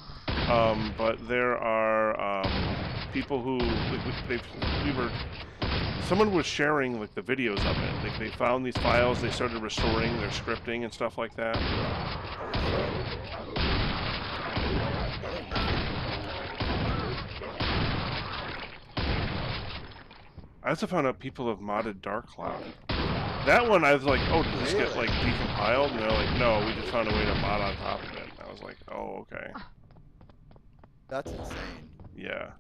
A: But there are people who someone was sharing like the videos of it. Like they found these files, they started restoring their scripting and stuff like that. I also found out people have modded Dark Cloud. That one I was like, oh, did this get like decompiled? And they're like, no, we just found a way to mod on top of it. And I was like, oh, okay.
B: That's insane.
A: Yeah.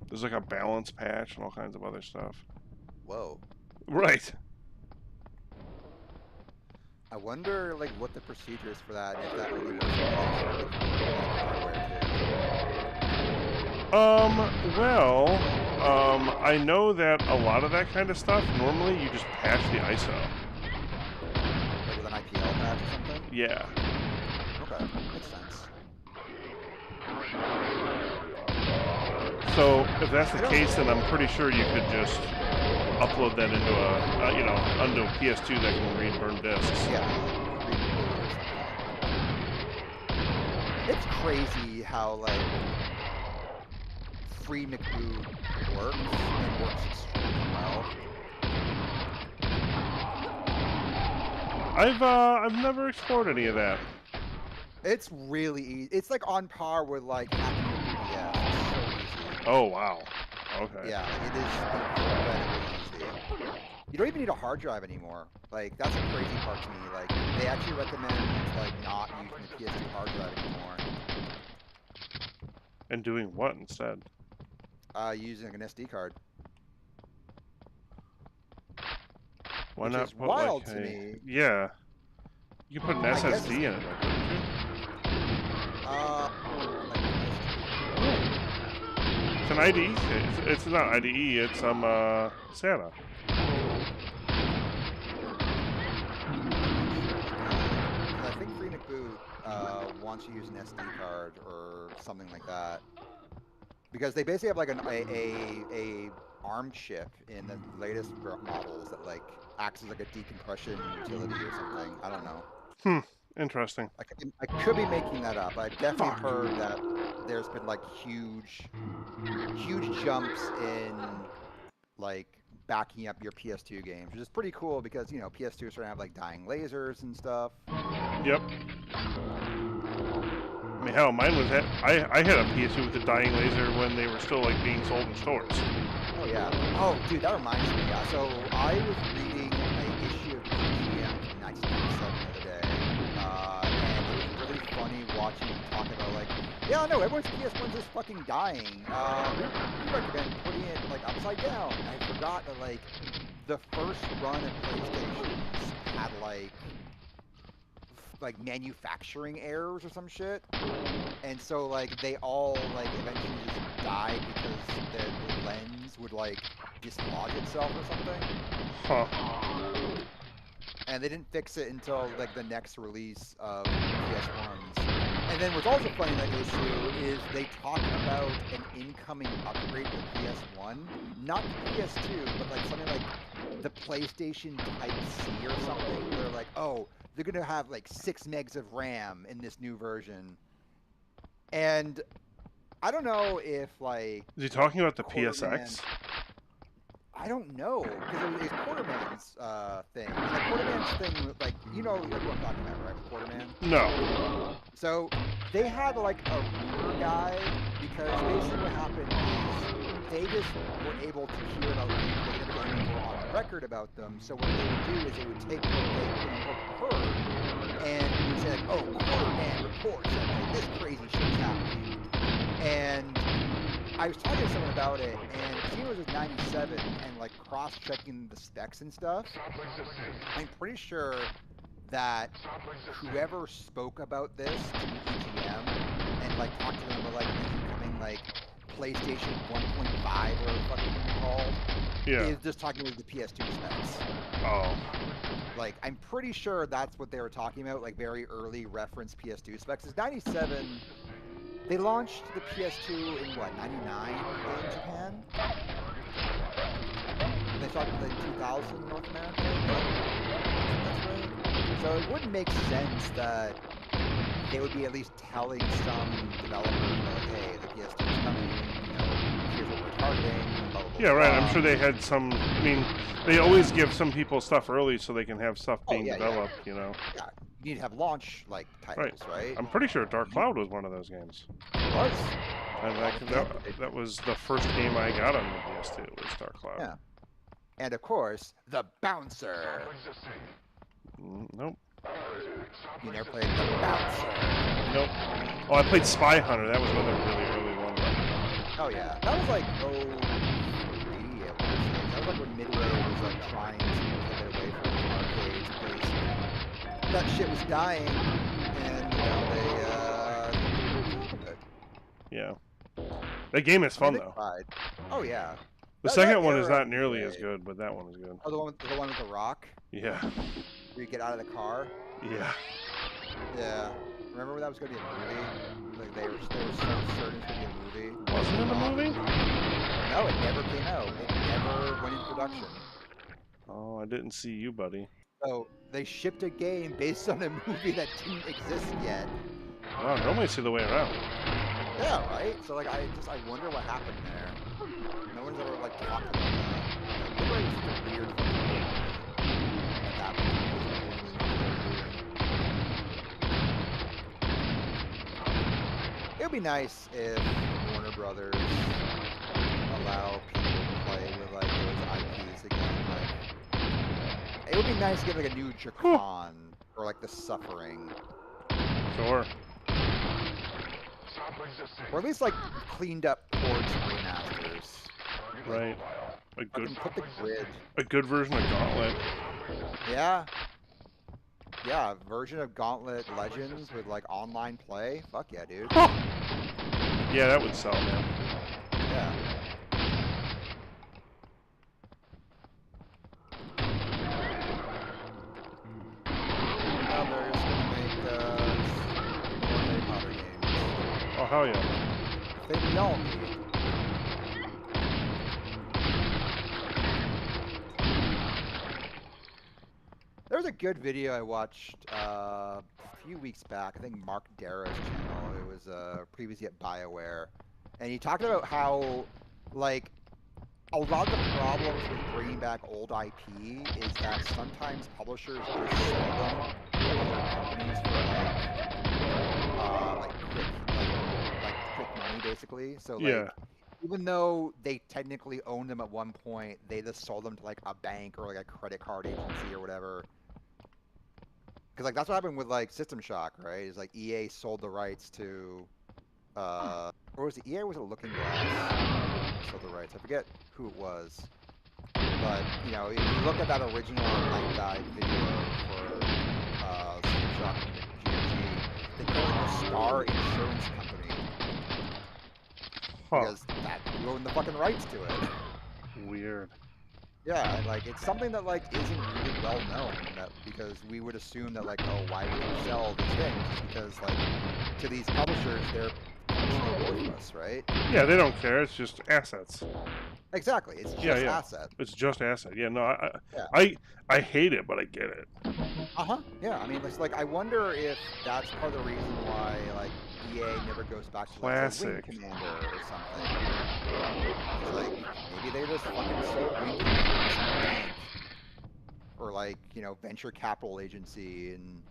A: There's like a balance patch and all kinds of other stuff.
B: Whoa.
A: Right.
B: I wonder, like, what the procedure is for that, and if that really works with hardware
A: too. I know that a lot of that kind of stuff, normally you just patch the ISO.
B: Like with an IPL patch or something?
A: Yeah.
B: Okay, makes sense.
A: So if that's the
B: I don't.
A: case, then I'm pretty sure you could just upload that into onto a PS2 that can read burned discs.
B: Yeah. It's crazy how like free McBoot works and works extremely well.
A: I've never explored any of that.
B: It's really easy. It's like on par with like hacking your 3DS. It's so easy.
A: Oh wow. Okay.
B: Yeah, it is incredibly easy. You don't even need a hard drive anymore. Like that's a crazy part to me. Like they actually recommend like not using the PS2 hard drive anymore.
A: And doing what instead?
B: Using like an SD card.
A: Why
B: Which
A: not
B: is
A: put
B: wild
A: like
B: to
A: a
B: me.
A: yeah? You can put an
B: I guess
A: SSD in it, like, couldn't you? It's an IDE. It's not IDE. It's SATA.
B: I think Free McBoot wants you to use an SD card or something like that. Because they basically have like a ARM chip in the latest models that like acts as like a decompression utility or something. I don't know.
A: Interesting.
B: I could be making that up. I've definitely
A: Fuck.
B: heard that there's been like huge jumps in like backing up your PS2 games, which is pretty cool because you know PS2 is starting to have like dying lasers and stuff.
A: Yep. I mean, hell, mine was I had a PS2 with a dying laser when they were still like being sold in stores.
B: Oh yeah. Oh dude, that reminds me. Yeah. So I was reading an issue of EGM from 1997 the other day, and it was really funny watching them talk about like, yeah, no, everyone's PS1's just fucking dying. We recommend putting it like upside down. I forgot that like the first run of PlayStations had like manufacturing errors or some shit, and so like they all like eventually just died because the lens would like dislodge itself or something.
A: Huh.
B: And they didn't fix it until like the next release of PS1s. And then what's also funny in that issue is they talk about an incoming upgrade to PS1, not the PS2, but like something like the PlayStation Type C or something. They're like, oh, they're gonna have like 6 megs of RAM in this new version. And I don't know if like
A: Is he talking about the
B: Quarterman,
A: PSX?
B: I don't know, because it's Quarterman's thing. Like Quarterman's thing, like you know what I'm talking about, right? With Quarterman.
A: No.
B: So they had like a rumor guy because basically what happened is they just were able to hear about things they never got any more on record about them. So what they would do is they would take what they heard and would say like, oh, Quarterman reports that like, this crazy shit's happening. And I was talking to someone about it, and seeing it was 97 and like cross-checking the specs and stuff, I'm pretty sure that whoever spoke about this to EGM and like talked to them about like the incoming like PlayStation 1.5 or whatever the fuck it's called, is just talking about the PS2 specs.
A: Oh.
B: Like I'm pretty sure that's what they were talking about, like very early reference PS2 specs. It's 97. They launched the PS2 in what, 99 in Japan? They started in 2000 in North America? That's right. So it wouldn't make sense that they would be at least telling some developers, like, hey, the PS2 is coming, you know, here's what we're targeting, blah, blah, blah.
A: Yeah, right. I'm sure they had some. I mean, they always give some people stuff early so they can have stuff being developed. You know.
B: Yeah, you need to have launch like titles, right?
A: I'm pretty sure Dark Cloud was one of those games.
B: It was.
A: And that was the first game I got on the PS2 was Dark Cloud.
B: Yeah. And of course, the Bouncer.
A: Nope.
B: You never played the Bouncer?
A: Nope. Oh, I played Spy Hunter. That was another really early one.
B: Oh yeah, that was like 03, I want to say. That was like when Midway was like trying to pivot away from the arcades because that shit was dying, and you know they
A: Yeah. That game is fun though.
B: tried. Oh yeah.
A: The second one is not nearly as good, but that one is good.
B: Oh, the one with the rock?
A: Yeah.
B: Where you get out of the car?
A: Yeah.
B: Yeah. Remember when that was going to be a movie? Like they were so certain it's going to be a movie.
A: Wasn't it a movie?
B: No, it never came out. It never went into production.
A: Oh, I didn't see you, buddy.
B: So they shipped a game based on a movie that didn't exist yet.
A: Wow, normally it's the other way around.
B: Yeah, right. So like, I wonder what happened there. No one's ever like talked about that. Like, it was just a weird fucking thing that happened. It would be nice if Warner Brothers allow people to play with like those IPs again. Like, it would be nice to get like a new Jacon or like The Suffering.
A: Sure.
B: Or at least like cleaned up ports and remasters.
A: Right.
B: Put the grid.
A: A good version of Gauntlet.
B: Yeah. Yeah, version of Gauntlet Legends with like online play. Fuck yeah, dude.
A: Yeah, that would sell, man.
B: Yeah. Now they're just gonna make more Harry Potter games.
A: Oh, hell yeah.
B: They all need. There was a good video I watched a few weeks back. I think Mark Darrow's channel. It was previously at BioWare, and he talked about how, like, a lot of the problems with bringing back old IP is that sometimes publishers just sell them to other companies for quick money, basically. So like,
A: Yeah.
B: even though they technically owned them at one point, they just sold them to like a bank or like a credit card agency or whatever. Because like that's what happened with like System Shock, right? Is like EA sold the rights to, or was it EA or was it Looking Glass? Sold the rights. I forget who it was. But you know, if you look at that original Night Dive video for System Shock and GMG, they call it the Star Insurance Company because that you own the fucking rights to it.
A: Weird.
B: Yeah, and like it's something that like isn't really well known, that because we would assume that like, oh, why would you sell these things? It's because like to these publishers they're functionally worthless, right?
A: Yeah, they don't care. It's just assets.
B: Exactly, it's just
A: Yeah.
B: asset.
A: It's just asset. Yeah, no,
B: Yeah.
A: I hate it, but I get it.
B: Yeah, I mean, it's like I wonder if that's part of the reason why like EA never goes back to like say, Wing
A: Classic.
B: Commander or something. It's like maybe they just fucking sold Wing Commander to some bank or like, you know, venture capital agency, and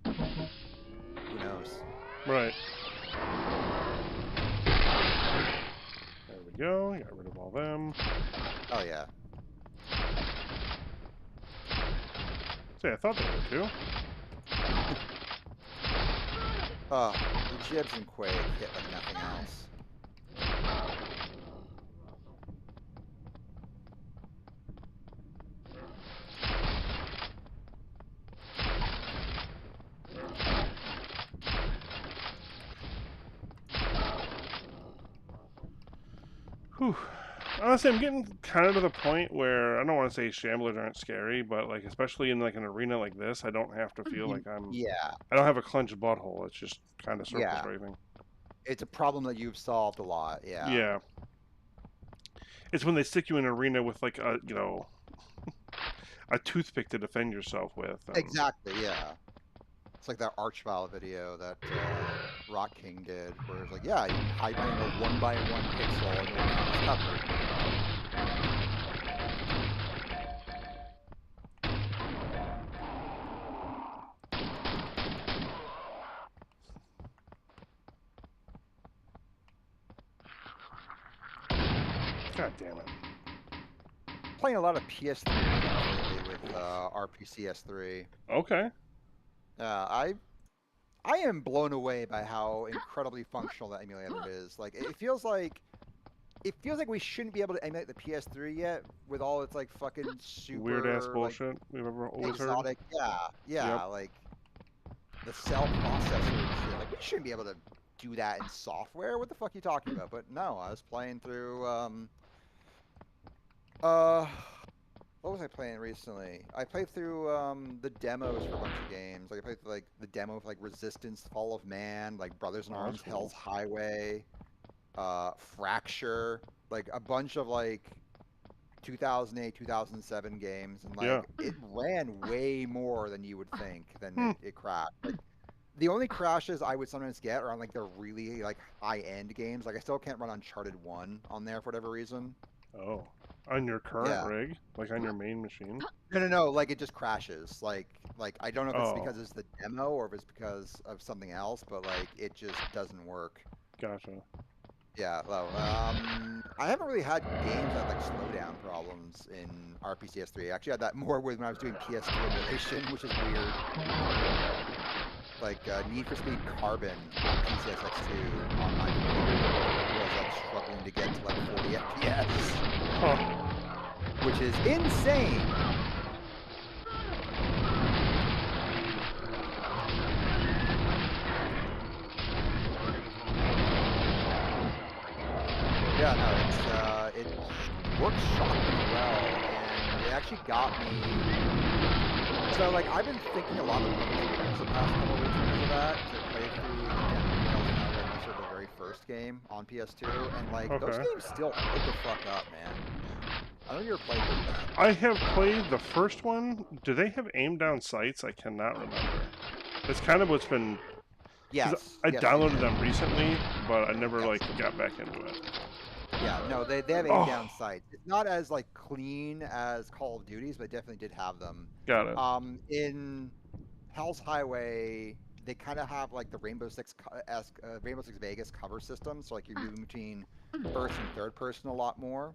B: who knows?
A: Right. There we go. Got rid of all them.
B: Oh yeah.
A: See, I thought they were too.
B: Oh, the jibs and Quake hit like nothing else.
A: Whew. Honestly, I'm getting kind of to the point where I don't want to say shamblers aren't scary, but like especially in like an arena like this, I don't have to feel like
B: Yeah.
A: I don't have a clenched butthole. It's just kind of surface
B: Yeah.
A: driving.
B: It's a problem that you've solved a lot. Yeah.
A: Yeah. It's when they stick you in an arena with like a a toothpick to defend yourself with.
B: Exactly. Yeah. It's like that Archvile video that Rock King did, where it's like, yeah, you can hide behind a 1x1 pixel and you'll count as covered.
A: God damn it.
B: Playing a lot of PS3 lately with RPCS3.
A: Okay.
B: I am blown away by how incredibly functional that emulator is. Like it feels like we shouldn't be able to emulate the PS3 yet with all its like fucking super
A: Weird ass bullshit we've ever always
B: exotic. Yeah, like the cell processor and shit. Like we shouldn't be able to do that in software. What the fuck are you talking about? But no, I was playing through what what was I playing recently? I played through the demos for a bunch of games. Like I played through, like the demo for like Resistance, Fall of Man, like Brothers in
A: Oh, that's
B: Arms,
A: cool.
B: Hell's Highway, Fracture, like a bunch of like 2008, 2007 games, and
A: Yeah.
B: like it ran way more than you would think than
A: Hmm.
B: it crashed. Like the only crashes I would sometimes get are on like the really like high end games. Like I still can't run Uncharted 1 on there for whatever reason.
A: Oh. On your current
B: Yeah.
A: rig, like on your main machine.
B: No, no, no. Like it just crashes. Like I don't know if it's
A: Oh,
B: because it's the demo or if it's because of something else, but like it just doesn't work.
A: gotcha.
B: Yeah, low. I haven't really had games that like slow down problems in RPCS3. I actually had that more with when I was doing PS2 emulation, which is weird. Like Need for Speed Carbon on PCSX2 on my computer was like struggling to get to like 40 FPS,
A: Huh.
B: which is insane. Yeah, no, it works shockingly well, and it actually got me. So, like, I've been thinking a lot of games the past couple of weeks because of that to play through the demo Highway Mission, the very first game on PS2, and like those
A: Okay.
B: games still hold the fuck up, man. I don't know if you ever played them.
A: I have played the first one. Do they have aim down sights? I cannot remember. That's kind of what's been. Because
B: Yes,
A: I
B: yes, they
A: downloaded
B: did.
A: them recently, but I never
B: Yes.
A: like got back into it.
B: Yeah, no, they have aim
A: Oh,
B: down sights. It's not as like clean as Call of Duty's, but it definitely did have them.
A: got it.
B: In Hell's Highway, they kind of have like the Rainbow Six Vegas cover system, so like you're moving between first and third person a lot more.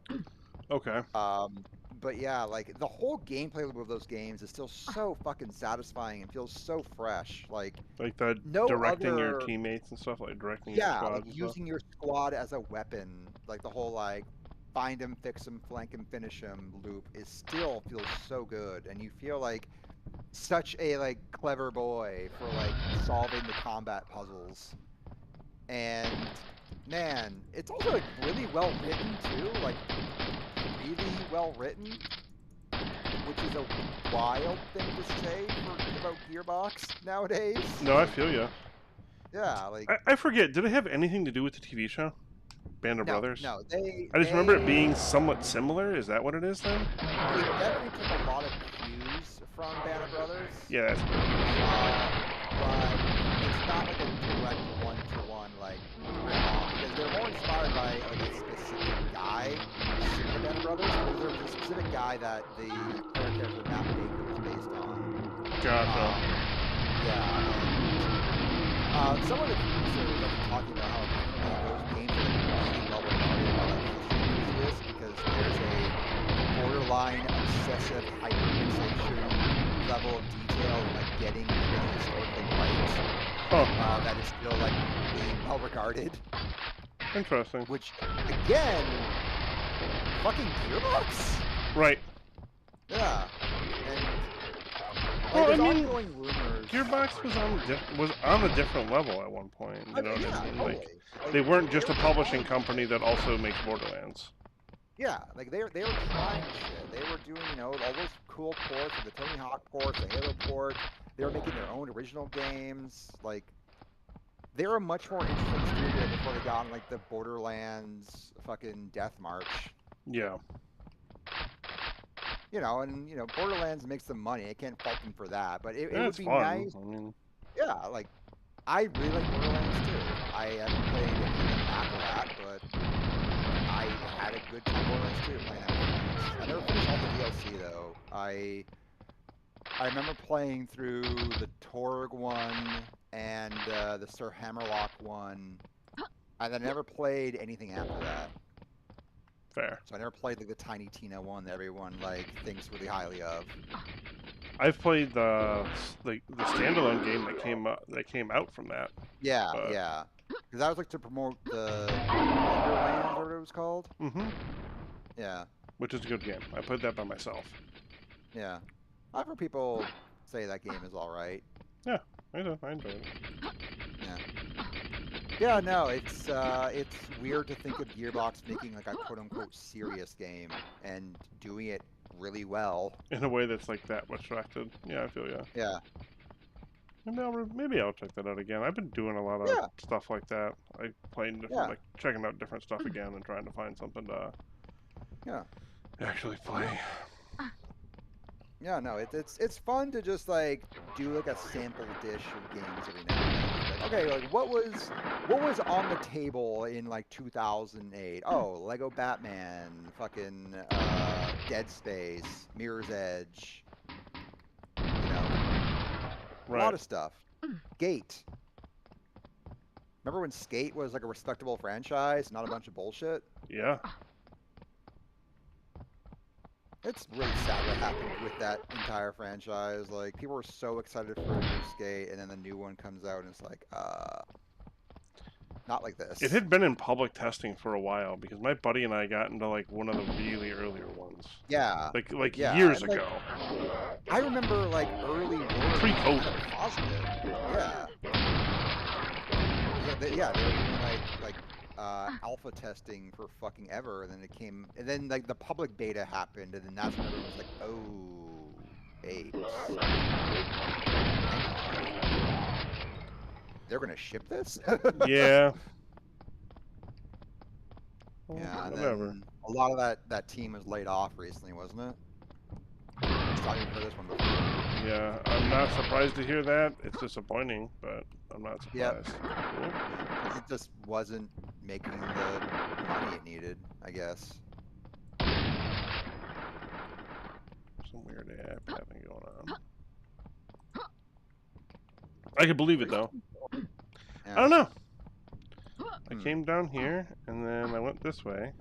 A: Okay.
B: Um, but yeah, like the whole gameplay loop of those games is still so fucking satisfying and feels so fresh. Like
A: Like the
B: no
A: directing your
B: other,
A: teammates and stuff, like directing your
B: yeah, like
A: squads and stuff.
B: using your squad as a weapon, like the whole like find him, fix him, flank him, finish him loop is still feels so good, and you feel like such a like clever boy for like solving the combat puzzles. And man, it's also like really well written too, like really well written, which is a wild thing to say about Gearbox nowadays.
A: No, I feel you.
B: Yeah, like
A: I forget. Did it have anything to do with the TV show, Band of
B: no,
A: Brothers?
B: no, they
A: I just remember it being
B: they
A: somewhat similar. Is that what it is then?
B: they definitely took a lot of cues from Band of Brothers.
A: Yeah, that's
B: But it's not like a direct one-to-one like rip-off because they're more inspired by like a specific guy in the Band of Brothers. Because there was a specific guy that the player character Matt Baker was based on.
A: gotcha.
B: Yeah, and some of the producers have been talking about how apparently those games are really well regarded by like history enthusiasts because there's a borderline obsessive hyperfixation level of detail and like getting everything historically right
A: Huh.
B: that is still like really well regarded.
A: Interesting.
B: Which again, fucking Gearbox.
A: Right.
B: Yeah, and like
A: Well, I
B: there's
A: mean,
B: ongoing rumors.
A: Gearbox was on a different level at one point. You know what
B: Yeah,
A: I mean?
B: totally.
A: Like they weren't just
B: They
A: a
B: were
A: publishing
B: trying
A: company that also makes Borderlands.
B: Yeah, like they were trying shit. They were doing, you know, all those cool ports, like the Tony Hawk ports, the Halo port. They were making their own original games. Like they were a much more interesting studio before they got on like the Borderlands fucking Death March.
A: Yeah.
B: You know, and you know, Borderlands makes them money. I can't fault them for that. But it
A: Yeah,
B: would
A: it's
B: be
A: fun.
B: nice.
A: I mean,
B: Yeah, like I really like Borderlands too. I haven't played anything after that, but I had a good time Borderlands 2 playing that with friends. I never finished all the DLC though. I remember playing through the Torg one and the Sir Hammerlock one, and I never played anything after that.
A: fair.
B: So I never played like the Tiny Tina one that everyone like thinks really highly of.
A: I've played the standalone game that came out from that.
B: Yeah,
A: But
B: yeah. Because that was like to promote the Wonderlands or whatever it was called. Yeah,
A: which is a good game. I played that by myself.
B: yeah. I've heard people say that game is all right.
A: Yeah, I enjoyed it.
B: Yeah. Yeah, no, it's weird to think of Gearbox making like a quote unquote serious game and doing it really well.
A: In a way that's like that distracted. Yeah, I feel ya.
B: Yeah.
A: Maybe I'll check that out again. I've been doing a lot of
B: Yeah.
A: stuff like that. I playing different,
B: Yeah.
A: like checking out different stuff again and trying to find something to
B: Yeah.
A: actually play.
B: Yeah, no, it's fun to just like do like a sample dish of games every now and then. Like, okay, like what was on the table in like 2008? Oh, Lego Batman, fucking Dead Space, Mirror's Edge, you know, a lot
A: Right.
B: of stuff. Skate. Remember when Skate was like a respectable franchise, not a bunch of bullshit?
A: Yeah.
B: It's really sad what happened with that entire franchise. Like people were so excited for a new Skate, and then the new one comes out, and it's like, not like
A: It
B: this.
A: had been in public testing for a while because my buddy and I got into like one of the really earlier ones.
B: Yeah,
A: Like
B: yeah,
A: years
B: and like
A: ago.
B: I remember like early word being kind of
A: Pre-COVID.
B: positive. Yeah, yeah, they were doing alpha testing for fucking ever, and then it came, and then like the public beta happened, and then that's when everyone was like, oh, wait, hang on, they're gonna ship this?
A: Yeah. Well,
B: Yeah, and
A: whatever.
B: then a lot of that team was laid off recently, wasn't it? I still haven't heard this one before.
A: Yeah, I'm not surprised to hear that. It's disappointing, but I'm not
B: Yep.
A: surprised.
B: Yeah, 'cause it just wasn't making the money it needed, I guess.
A: Some weird app happening going on. I could believe it though. I
B: Yeah.
A: don't know. I
B: Hmm.
A: came down here and then I went this way.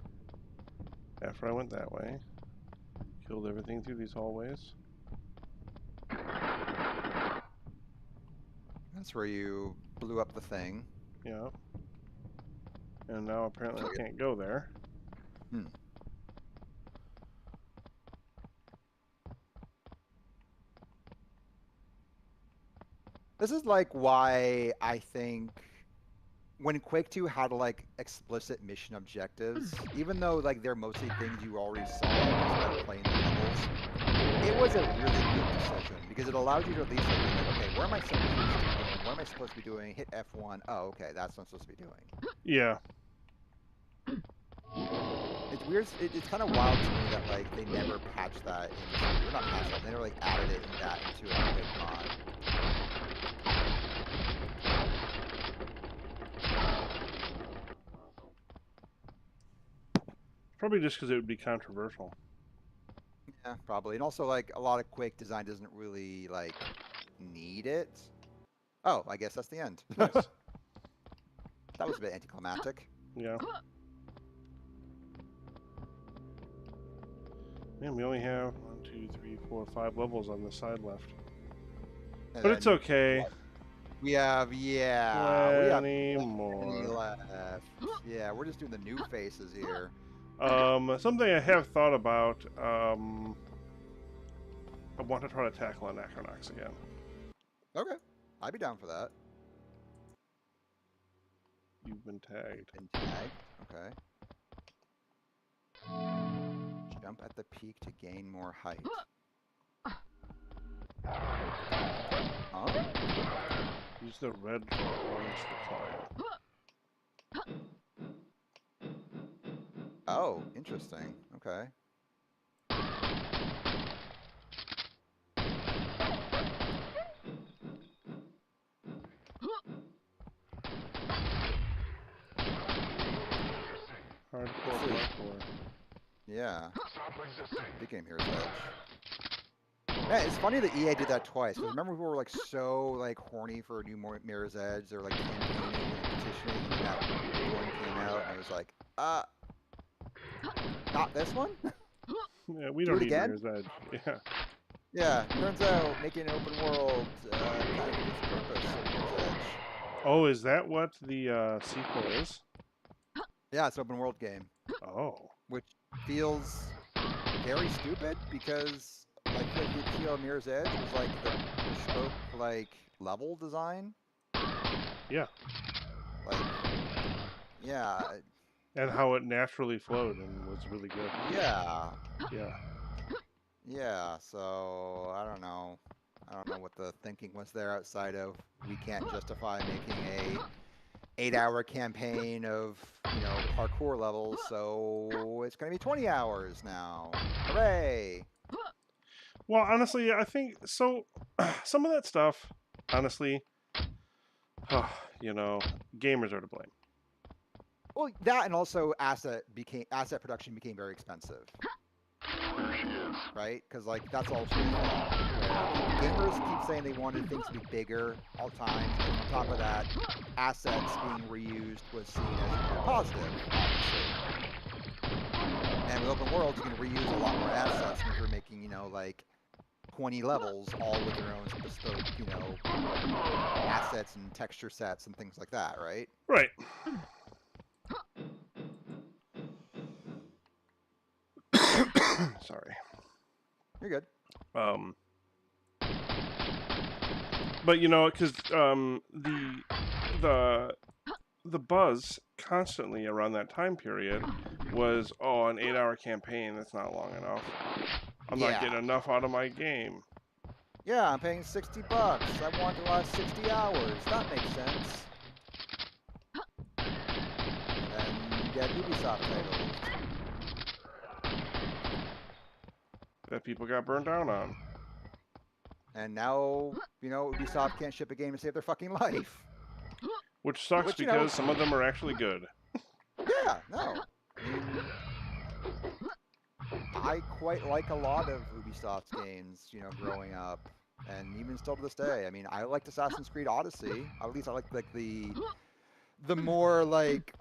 A: After I went that way, killed everything through these hallways.
B: That's where you blew up the thing.
A: Yeah. And now apparently
B: So
A: I can't go there.
B: hmm. This is like why I think when Quake 2 had like explicit mission objectives, even though like they're mostly things you already saw just by playing the levels, it was a really good decision because it allowed you to at least like, okay, where am I supposed to be going? What am I supposed to be doing? Hit F1. Oh, okay, that's what I'm supposed to be doing.
A: Yeah.
B: It's weird. It's kind of wild to me that like they never patched that into, or not patched that, they never like added it in that into a Quake mod.
A: Probably just because it would be controversial.
B: Yeah, probably. And also like a lot of Quake design doesn't really like need it. Oh, I guess that's the end.
A: Nice.
B: That was a bit anticlimactic.
A: Yeah. Man, we only have 1, 2, 3, 4, 5 levels on this side left.
B: And
A: But it's
B: then
A: okay.
B: we have
A: Plenty
B: plenty
A: more.
B: left. Yeah, we're just doing the new faces here.
A: Something I have thought about. I want to try to tackle Anachronox again.
B: Okay, I'd be down for that.
A: You've been tagged.
B: Been tagged. Okay. Jump at the peak to gain more height. Huh?
A: Use the red orange to climb.
B: Oh, interesting. Okay.
A: Hardcore, hardcore.
B: Yeah. Big game Hero's Edge. Man, it's funny that EA did that twice. Because remember we were like so like horny for a new Mirror's Edge. They were like campaigning and petitioning, and then that new one came out, and it was like, not this one.
A: Yeah, we
B: Do
A: don't
B: it
A: need
B: again?
A: Mirror's Edge. Yeah.
B: Yeah. Turns out making an open world kind of defeats the purpose of Mirror's Edge.
A: Oh, is that what the sequel is?
B: Yeah, it's an open world game,
A: Oh.
B: which feels very stupid because I feel like the appeal of Mirror's Edge was like the bespoke like level design.
A: Yeah.
B: Like, yeah,
A: And how it naturally flowed and was really good.
B: yeah.
A: Yeah.
B: Yeah, so I don't know. I don't know what the thinking was there outside of we can't justify making a 8-hour campaign of, parkour levels, so it's going to be 20 hours now. Hooray!
A: Well, honestly, I think so. Some of that stuff, honestly, you know, gamers are to blame.
B: Well, that and also asset production became very expensive, right? Because like that's also a thing where gamers keep saying they wanted things to be bigger all the time, and on top of that, assets being reused was seen as positive, obviously. And with open worlds, you can reuse a lot more assets if you're making, like 20 levels, all with their own bespoke, assets and texture sets and things like that, right?
A: Right. Sorry.
B: You're good.
A: Um, but because the the buzz constantly around that time period was, oh, an 8-hour campaign. That's not long enough. I'm not
B: Yeah.
A: getting enough out of my game.
B: Yeah, I'm paying $60. I want to last 60 hours. That makes sense. And then you get Ubisoft titles.
A: That people got burned down on.
B: And now, Ubisoft can't ship a game to save their fucking life.
A: Which sucks
B: Which,
A: because some of them are actually good.
B: yeah, no. I mean, I quite like a lot of Ubisoft's games, growing up, and even still to this day. I mean, I liked Assassin's Creed Odyssey. At least I like the more like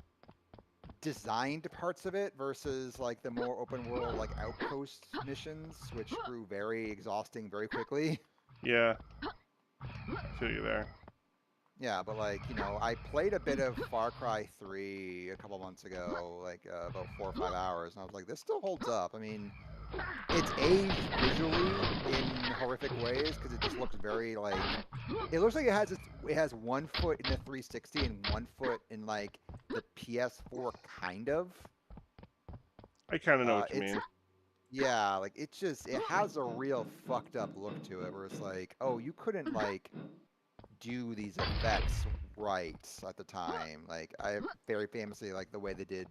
B: designed parts of it versus like the more open world like outpost missions, which grew very exhausting very quickly.
A: Yeah, I feel you there.
B: Yeah, but like, I played a bit of Far Cry 3 a couple months ago, like about 4 or 5 hours, and I was like, this still holds up. I mean, it's aged visually in horrific ways because it just looks very like it looks like it has 1 foot in the 360 and 1 foot in like the PS4 kind of.
A: I kind of know what you
B: It's
A: mean.
B: yeah, like it has a real fucked up look to it where it's like, oh, you couldn't like do these effects right at the time. Like I very famously like the way they did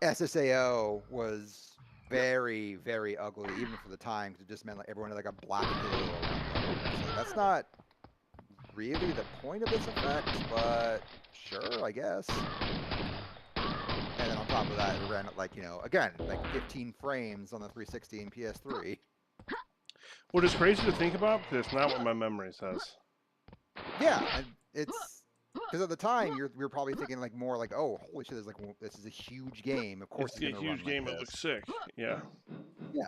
B: SSAO was very, very ugly, even for the time, because it just meant like everyone had like a black halo around them. So that's not really the point of this effect, but sure, I guess. And then on top of that, it ran at like, again, like 15 frames on the 360 and PS3.
A: Which is crazy to think about because it's not what my memory says.
B: Yeah, and it's because at the time you're probably thinking like more like, oh, holy shit, this is a huge game. Of course,
A: It's
B: it's
A: a
B: gonna run
A: huge
B: like
A: game. It
B: this.
A: looks sick. Yeah.
B: Yeah,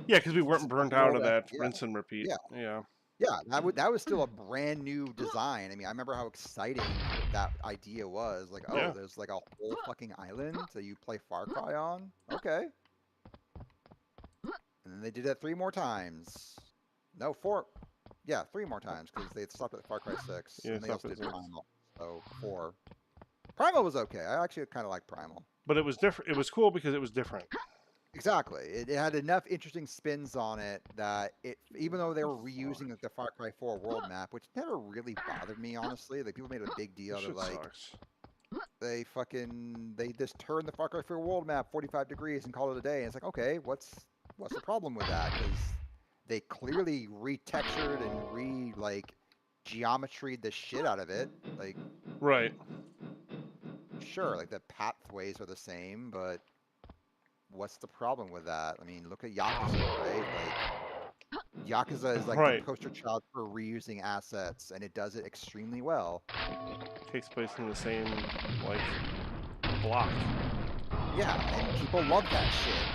A: Yeah, because we
B: this
A: weren't
B: is the
A: burnt out
B: world
A: of
B: that
A: that
B: yeah,
A: rinse and repeat.
B: yeah.
A: Yeah.
B: Yeah, that was still a brand new design. I mean, I remember how exciting that idea was. Like, oh,
A: Yeah.
B: there's like a whole fucking island that you play Far Cry on. Okay. And then they did that 3 more times. No, four. Yeah, 3 more times because they stopped at Far Cry 6,
A: Yeah,
B: and they
A: stuff
B: also
A: is.
B: did Primal. So four. Primal was okay. I actually kind of like Primal.
A: But it was different. It was cool because it was different.
B: Exactly. It had enough interesting spins on it that even though they were
A: Fuck.
B: reusing like the Far Cry 4 world map, which never really bothered me, honestly. Like people made a big deal
A: This
B: out of
A: shit
B: like
A: sucks.
B: they just turned the Far Cry 4 world map 45 degrees and called it a day. And it's like, okay, what's the problem with that? Because they clearly retextured and like geometried the shit out of it. Like
A: Right.
B: sure, like the pathways are the same, but what's the problem with that? I mean, look at Yakuza, right? Like Yakuza is like the
A: Right.
B: poster child for reusing assets, and it does it extremely well.
A: Takes place in the same like block.
B: Yeah, and people love that shit.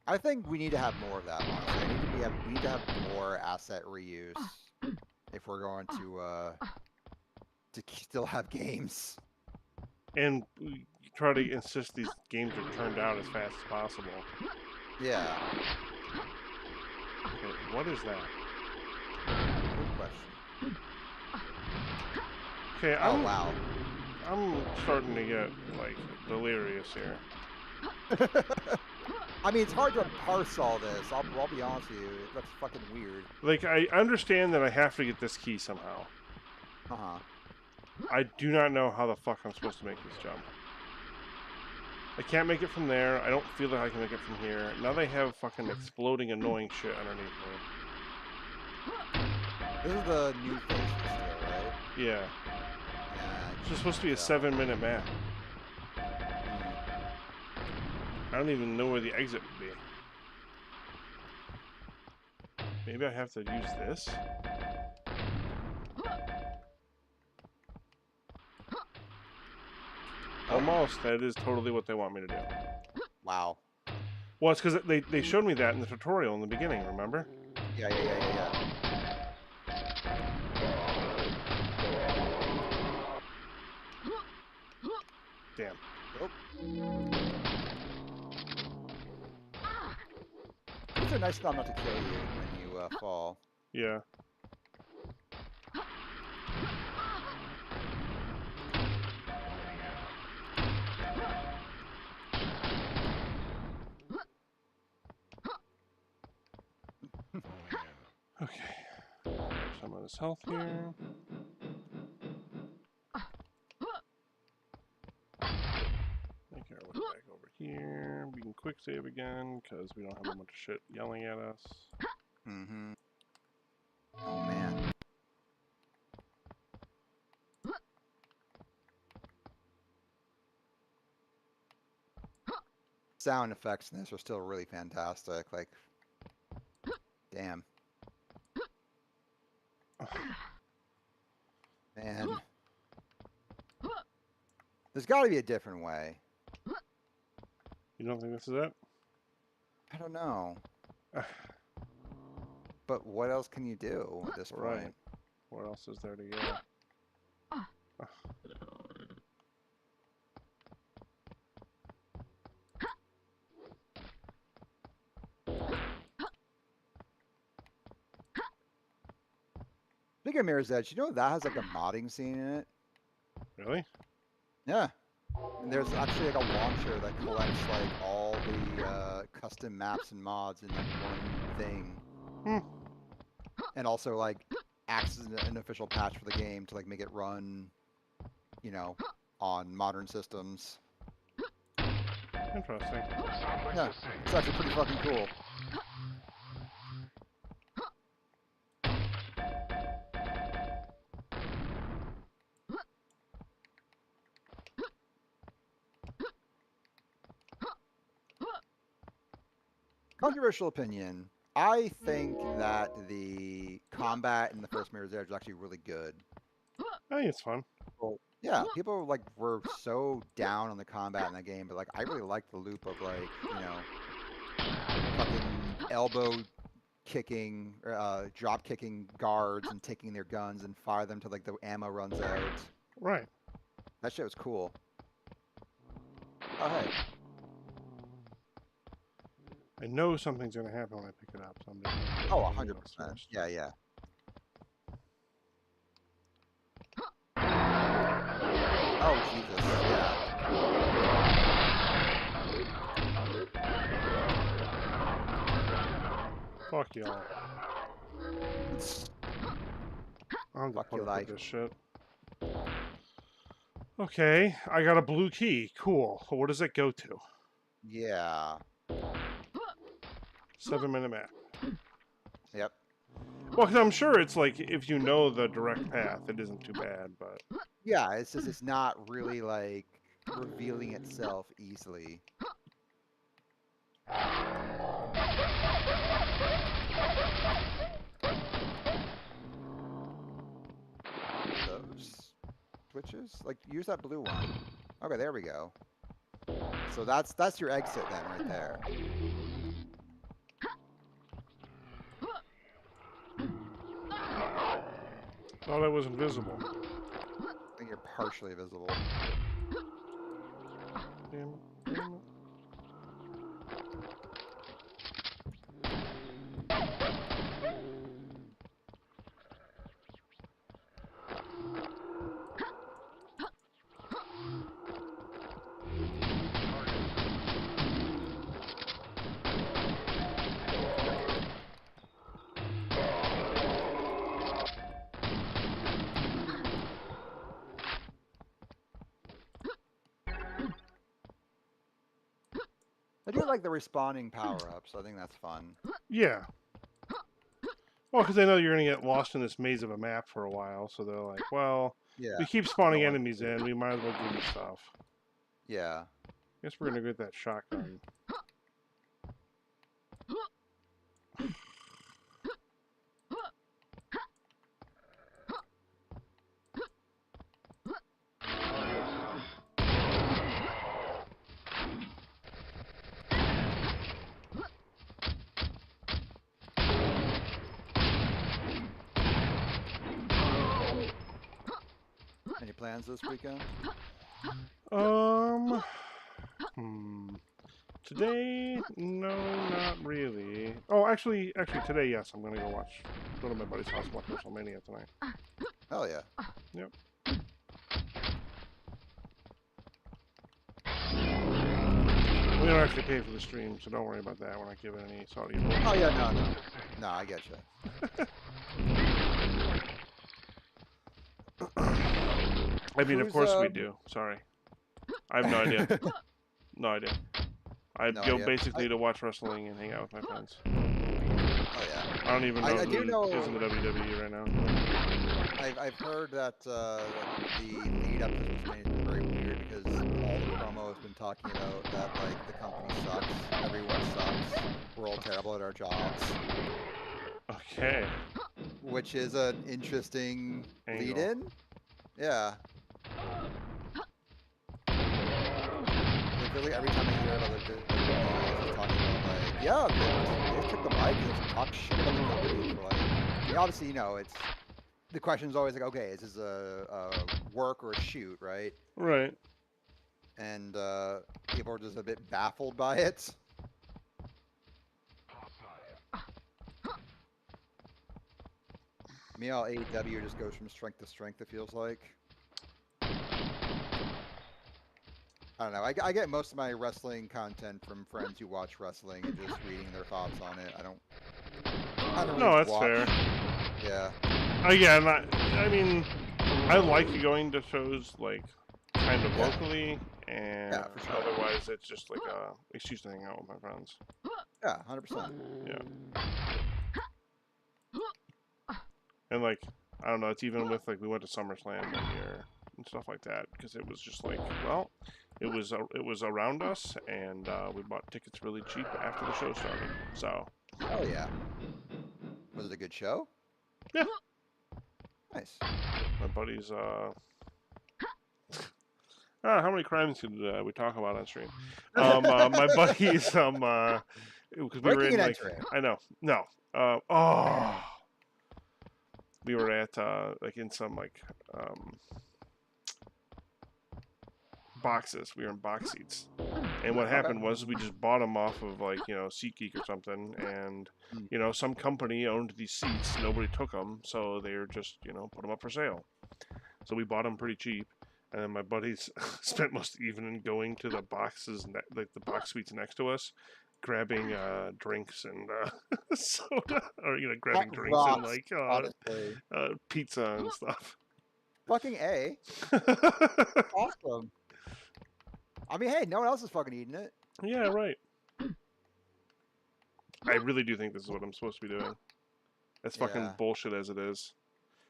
B: I think we need to have more of that, honestly. We need to have more asset reuse if we're going to still have games.
A: And we try to insist these games are turned out as fast as possible.
B: Yeah,
A: Okay, what is that?
B: good question.
A: Okay,
B: Oh wow.
A: I'm starting to get, like, delirious here.
B: I mean, it's hard to parse all this. I'll be honest with you. It looks fucking weird.
A: Like, I understand that I have to get this key somehow.
B: Uh-huh.
A: I do not know how the fuck I'm supposed to make this jump. I can't make it from there. I don't feel that I can make it from here. Now they have fucking exploding annoying shit underneath me.
B: This is the new faces still, right?
A: Yeah.
B: Yeah.
A: It's just supposed to be a 7-minute map. I don't even know where the exit would be. Maybe I have to use this? Almost. That is totally what they want me to do.
B: Wow.
A: Well, it's because they showed me that in the tutorial in the beginning, remember?
B: Yeah.
A: Damn.
B: Oh. These are nice enough not to kill you when you fall.
A: Yeah. Okay. Some of this health here. Make our way back over here. We can quick save again because we don't have a bunch of shit yelling at us.
B: Mm-hmm. Oh man. Sound effects in this are still really fantastic. Like, damn. Man. There's got to be a different way.
A: You don't think this is it?
B: I don't know. But what else can you do at this
A: Right.
B: point?
A: Where else is there to go?
B: Speaking of Mirror's Edge, you know that has like a modding scene in it?
A: Really?
B: Yeah. And there's actually like a launcher that collects like all the custom maps and mods in like one thing.
A: Hmm.
B: And also like acts as an official patch for the game to like make it run, you know, on modern systems.
A: Interesting.
B: Yeah, it's actually pretty fucking cool. Controversial opinion. I think that the combat in the first Mirror's Edge is actually really good.
A: I think it's fun.
B: Well, yeah, people like were so down on the combat in that game, but like I really liked the loop of like, you know, fucking elbow kicking, drop kicking guards and taking their guns and fire them till like the ammo runs out.
A: Right.
B: That shit was cool. Oh hey.
A: I know something's gonna happen when I pick it up. So I'm just
B: Oh, 100%. Yeah. Oh Jesus, yeah.
A: Fuck y'all. I'm gonna
B: Fuck
A: put
B: your
A: up with
B: life.
A: this shit. Okay, I got a blue key. Cool. Where does it go to?
B: Yeah.
A: 7-minute map.
B: Yep.
A: Well, because I'm sure it's like if you know the direct path, it isn't too bad. But
B: Yeah, it's just it's not really like revealing itself easily. Those switches? Like use that blue one. Okay, there we go. So that's your exit then right there.
A: thought I was invisible.
B: I think you're partially visible.
A: Damn it. Damn it.
B: I do like the respawning power-ups. I think that's fun.
A: Yeah. Well, because they know you're going to get lost in this maze of a map for a while, so they're like, well,
B: Yeah.
A: we keep
B: You don't
A: spawning
B: want
A: enemies in, we might as well give you stuff.
B: Yeah.
A: Guess we're going to get that shotgun.
B: Any plans this weekend?
A: Hmm. Today, no, not really. Oh, actually, today, yes, I'm gonna go to my buddy's house and watch WrestleMania tonight.
B: Hell yeah.
A: Yep. We don't actually pay for the stream, so don't worry about that. We're not giving any Saudi.
B: Oh yeah, no, I get you.
A: I mean, of course we do. Sorry, I have no idea. No idea. I
B: No
A: go
B: idea.
A: basically to watch wrestling and hang out with my friends.
B: Oh yeah.
A: I don't even know
B: I do
A: who
B: know.
A: is in the WWE right now.
B: I've heard that the lead up to this has been very weird because all the promo has been talking about that like the company sucks, everyone sucks, we're all terrible at our jobs,
A: Okay.
B: which is an interesting
A: Angle.
B: lead-in. Yeah. Literally every time I hear about the he's talking about like, yeah, they took the mic and just talk shit about the company for like. I mean, obviously, it's. The question is always like, okay, is this a work or a shoot, right?
A: Right.
B: And people are just a bit baffled by it. Meanwhile, AEW just goes from strength to strength, it feels like. I don't know. I get most of my wrestling content from friends who watch wrestling and just reading their thoughts on it. I don't really
A: No, that's
B: watch.
A: fair.
B: Yeah.
A: Again, I mean, I like going to shows like kind of
B: Yeah.
A: locally, and
B: Yeah, for sure.
A: otherwise it's just like a excuse to hang out with my friends.
B: Yeah, 100%.
A: Yeah. And like, I don't know, it's even with like we went to SummerSlam one year and stuff like that because it was just like, well, it was around us, and we bought tickets really cheap after the show started. So.
B: Oh yeah. Was it a good show?
A: Yeah.
B: Nice.
A: My buddy's how many crimes could we talk about on stream? My buddies because we were
B: Breaking
A: in
B: and
A: like
B: entering.
A: I know we were at like in some like boxes. We were in box seats, and what happened was we just bought them off of like SeatGeek or something, and some company owned these seats. Nobody took them, so they were just put them up for sale. So we bought them pretty cheap. And then my buddies spent most of the evening going to the boxes, like the box suites next to us, grabbing drinks and soda, or grabbing
B: That
A: drinks and
B: rocks,
A: like
B: honestly.
A: pizza and stuff.
B: Fucking A. Awesome. I mean, hey, no one else is fucking eating it.
A: Yeah, right. I really do think this is what I'm supposed to be doing. As fucking bullshit as it is,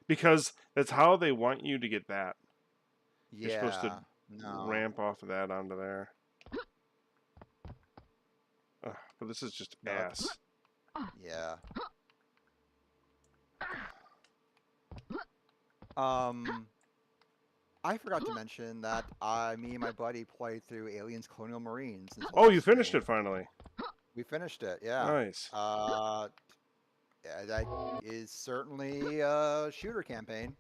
A: because that's how they want you to get that.
B: Yeah.
A: You're supposed to ramp off of that onto there. But this is just ass.
B: Yeah. I forgot to mention that me and my buddy played through Aliens Colonial Marines.
A: Oh, you finished it finally.
B: We finished it, yeah.
A: Nice.
B: Yeah, that is certainly a shooter campaign.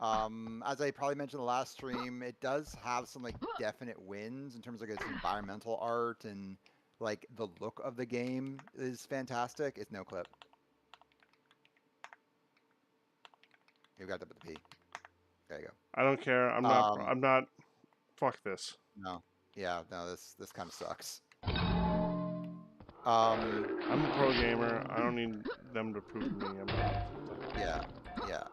B: As I probably mentioned in the last stream, it does have some like definite wins in terms of its environmental art, and like the look of the game is fantastic. It's no clip. You got the P. There you go.
A: I don't care. I'm not. Fuck this.
B: No. Yeah. No. This kind of sucks.
A: I'm a pro gamer. I don't need them to prove to me I'm not.
B: Yeah. Yeah.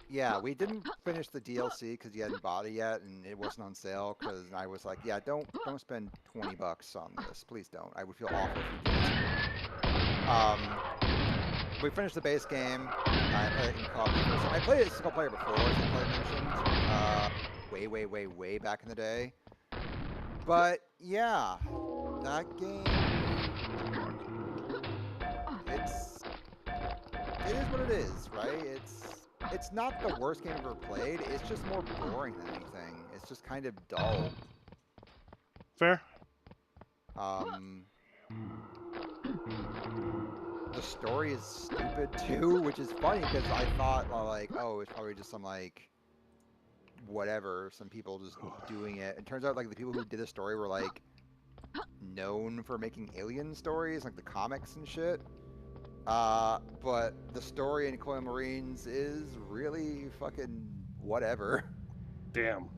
B: Yeah, we didn't finish the DLC because you hadn't bought it yet, and it wasn't on sale. Because I was like, yeah, don't spend $20 on this, please don't. I would feel awful if you did. Um, we finished the base game. I played it in co-op for the first time. I played it single player before, as I probably mentioned, way back in the day. But yeah, that game, it's it is what it is, right? It's not the worst game I've ever played. It's just more boring than anything. It's just kind of dull.
A: Fair.
B: Um, the story is stupid too, which is funny because I thought like, oh, it's probably just some like whatever, some people just doing it. It turns out like the people who did the story were like known for making alien stories, like the comics and shit. But the story in Coil Marines is really fucking whatever.
A: Damn.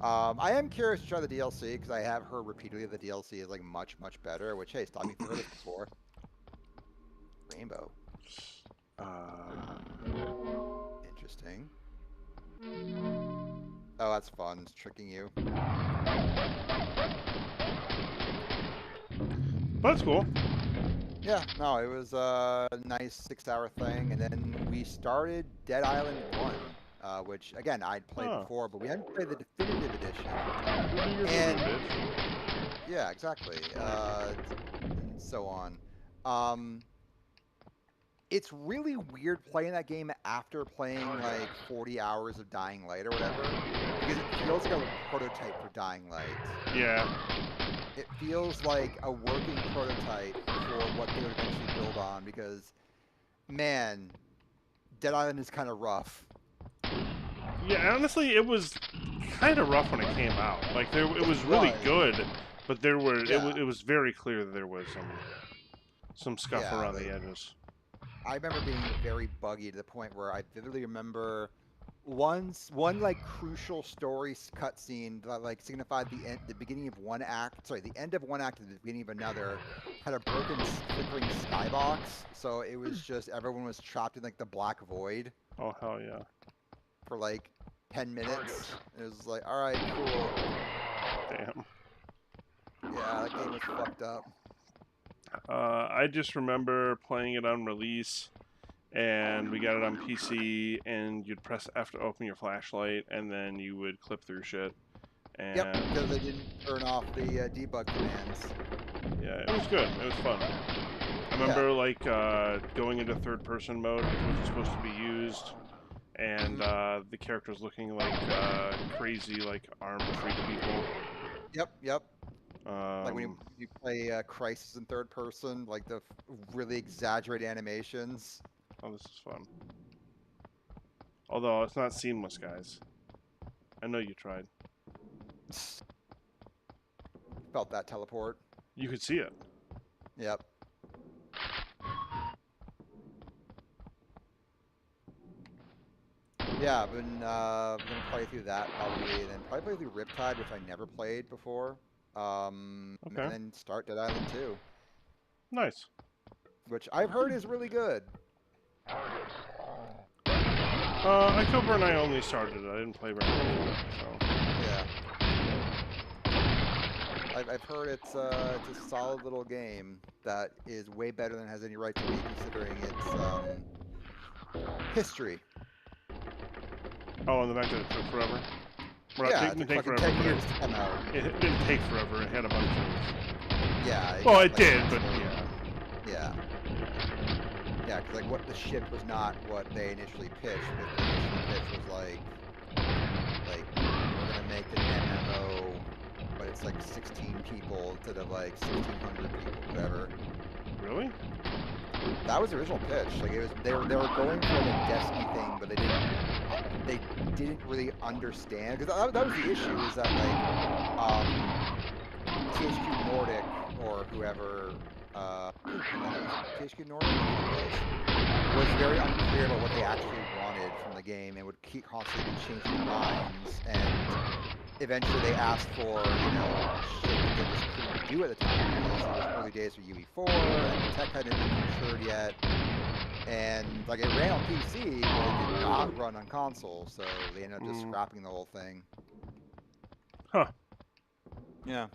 B: I am curious to try the DLC because I have heard repeatedly the DLC is like much better. Which hey, stop me if you've heard this before. Rainbow, interesting. Oh, that's fun. It's tricking you.
A: That's cool.
B: Yeah, no, it was a nice 6-hour thing, and then we started Dead Island 1, which again I'd played
A: Oh.
B: before, but we hadn't played the definitive edition.
A: You're
B: And
A: bitch.
B: yeah, exactly, and so on. Um, it's really weird playing that game after playing like 40 hours of Dying Light or whatever, because it feels like a prototype for Dying Light.
A: Yeah.
B: It feels like a working prototype for what they would eventually build on because, man, Dead Island is kind of rough.
A: Yeah, honestly, it was kind of rough when it came out. Like it was really good, but there were it was very clear that there was some scuff around the edges.
B: I remember being very buggy to the point where I vividly remember one like crucial story cutscene that like signified the beginning of one act. Sorry, the end of one act and the beginning of another had a broken flickering skybox, so it was just everyone was trapped in like the black void.
A: Oh hell yeah!
B: For like 10 minutes. It was like, all right, cool.
A: Damn.
B: Yeah, that game was fucked up.
A: I just remember playing it on release, and we got it on PC, and you'd press F to open your flashlight, and then you would clip through shit. And
B: yep, because they didn't turn off the debug commands.
A: Yeah, it was good. It was fun. I remember like going into third-person mode, which wasn't supposed to be used, and the characters looking like crazy, like armed freak people.
B: Yep. Like when you play Crisis in third person, like the really exaggerated animations.
A: Oh, this is fun. Although it's not seamless, guys. I know you tried.
B: Felt that teleport.
A: You could see it.
B: Yep. Yeah, I've been gonna play through that probably, and then probably play through Riptide, which I never played before. And then start Dead Island 2.
A: Nice.
B: Which I've heard is really good.
A: October and I only started it. I didn't play very much, so.
B: Yeah. I've heard it's a solid little game that is way better than it has any right to be, considering its history.
A: Oh, and the fact that it took forever. Well,
B: yeah,
A: it didn't take forever.
B: 10 years to come out.
A: It didn't take forever. It had a bunch of.
B: Yeah.
A: Well, it did, but yeah.
B: Yeah. Yeah, because like what the ship was not what they initially pitched. The initial pitch was like we're gonna make an MMO, but it's like 16 people instead of like 1,600 people, whatever.
A: Really?
B: That was the original pitch. Like it was, they were going for like a Destiny thing, but they didn't really understand, because that was the issue, is that like THQ Nordic or whoever THQ Nordic was very unclear about what they actually wanted from the game and would keep constantly changing their minds, and eventually they asked for, shit that they just couldn't do at the time because it was early days for UE4 and the tech hadn't been matured yet. And like it ran on PC, but it did not run on console, so they ended up just
A: Mm.
B: scrapping the whole thing.
A: Huh.
B: Yeah.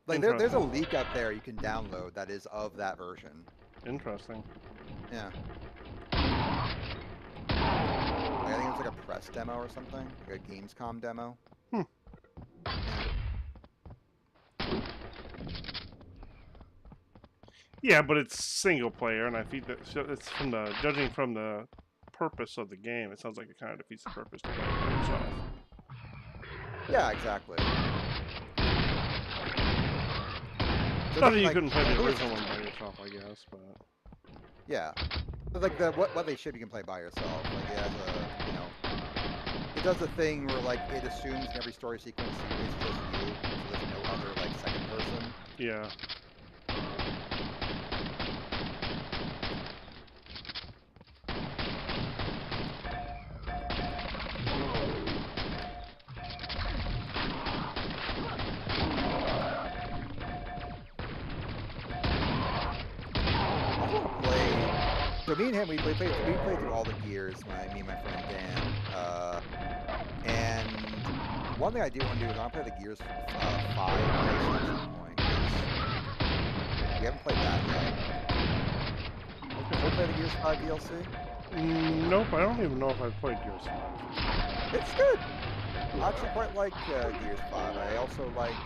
B: Like there's a
A: Interesting.
B: leak out there you can download that is of that version.
A: Interesting.
B: Yeah. Like, I think it was like a press demo or something, like a Gamescom demo.
A: Hmm.
B: Yeah.
A: Yeah, but it's single player, and I think that it's from the judging from the purpose of the game. It sounds like it kind of defeats the purpose to play it by yourself.
B: Yeah, exactly. So
A: Not that
B: then,
A: you
B: like,
A: couldn't play the
B: who's
A: original one by yourself, I guess, but
B: yeah? But like what they ship you can play by yourself. Like it has a it does a thing where like it assumes in every story sequence it's just you, so there's no other like second person.
A: yeah.
B: I want to play. So me and him, we played through all the Gears. Me and my friend Dan. And one thing I do want to do is I want to play the Gears 5 DLC at some point. 'Cause we haven't played that yet. Did you
A: Okay.
B: play the Gears 5 DLC?
A: Nope, I don't even know if I've played Gears 5.
B: It's good. I actually quite like Gears 5. I also like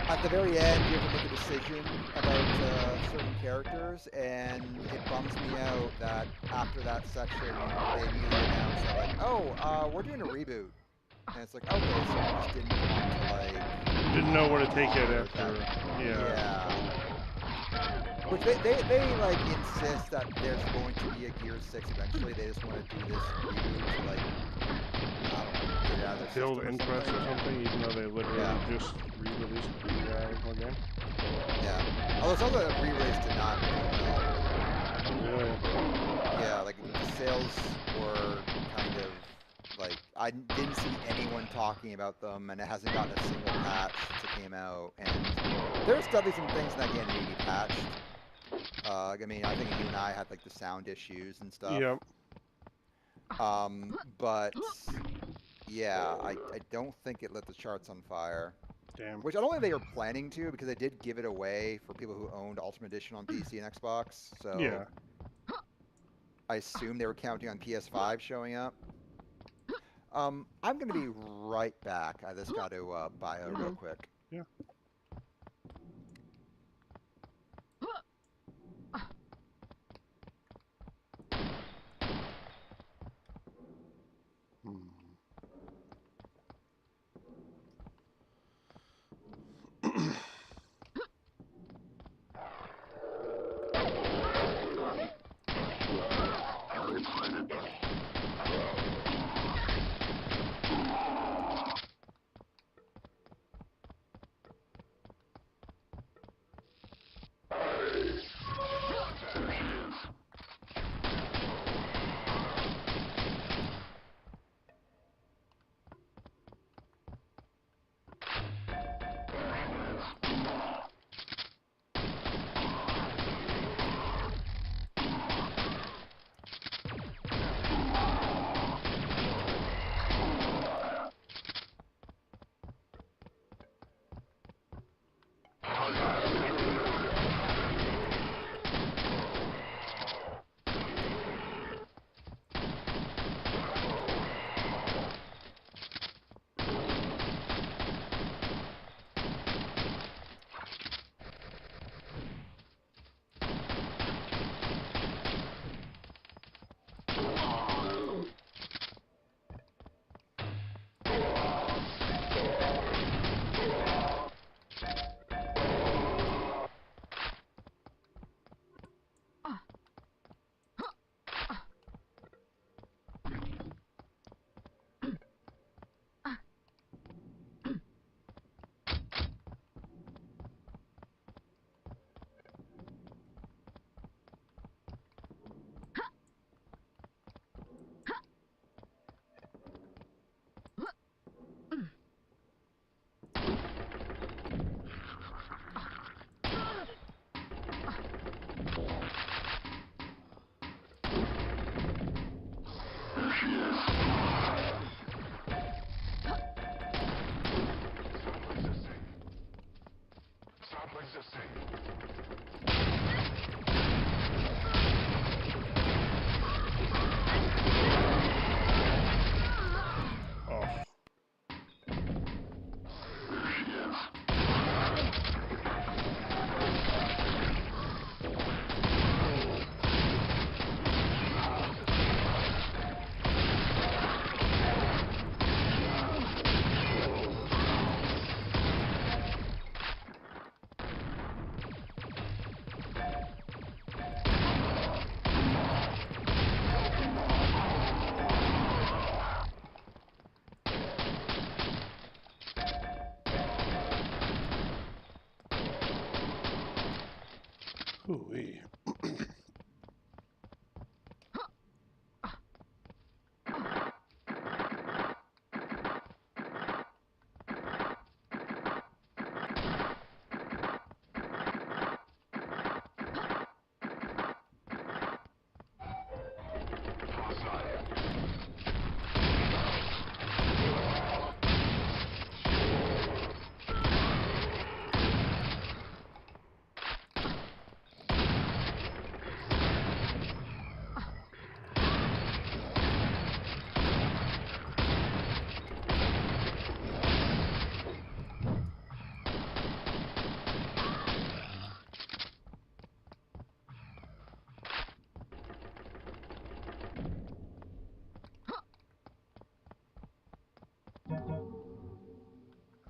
B: at the very end you have to make a decision about certain characters, and it bums me out that after that section they immediately announce that like, oh, we're doing a reboot, and it's like, okay, so you just didn't want to like
A: Didn't know where to take it
B: honor
A: after.
B: that.
A: Yeah.
B: Yeah. Which they like insist that there's going to be a Gear 6 eventually. They just want to do this reboot to like, I don't know, get it out of their
A: Build
B: system or
A: interest
B: something.
A: or something, even though they literally
B: Yeah,
A: just re-released the original game.
B: yeah. Although some of the re-release did not do well.
A: Really?
B: Yeah, like the sales were kind of like I didn't see anyone talking about them, and it hasn't gotten a single patch since it came out. And there's definitely some things in that game that need to be patched. I mean, I think you and I had like the sound issues and stuff.
A: Yep.
B: But yeah, I don't think it lit the charts on fire.
A: Damn.
B: Which I don't think they were planning to, because they did give it away for people who owned Ultimate Edition on PC and Xbox. So
A: Yeah.
B: I assume they were counting on PS5 showing up. I'm gonna be right back. I just got to bio real
A: Okay.
B: quick.
A: Yeah. Hmm. Ooh-wee.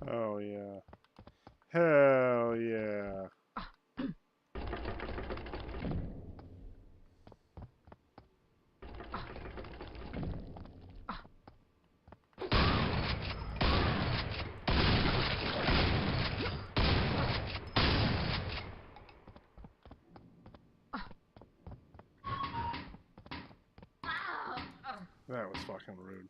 A: Oh yeah. Hell yeah. That was fucking rude.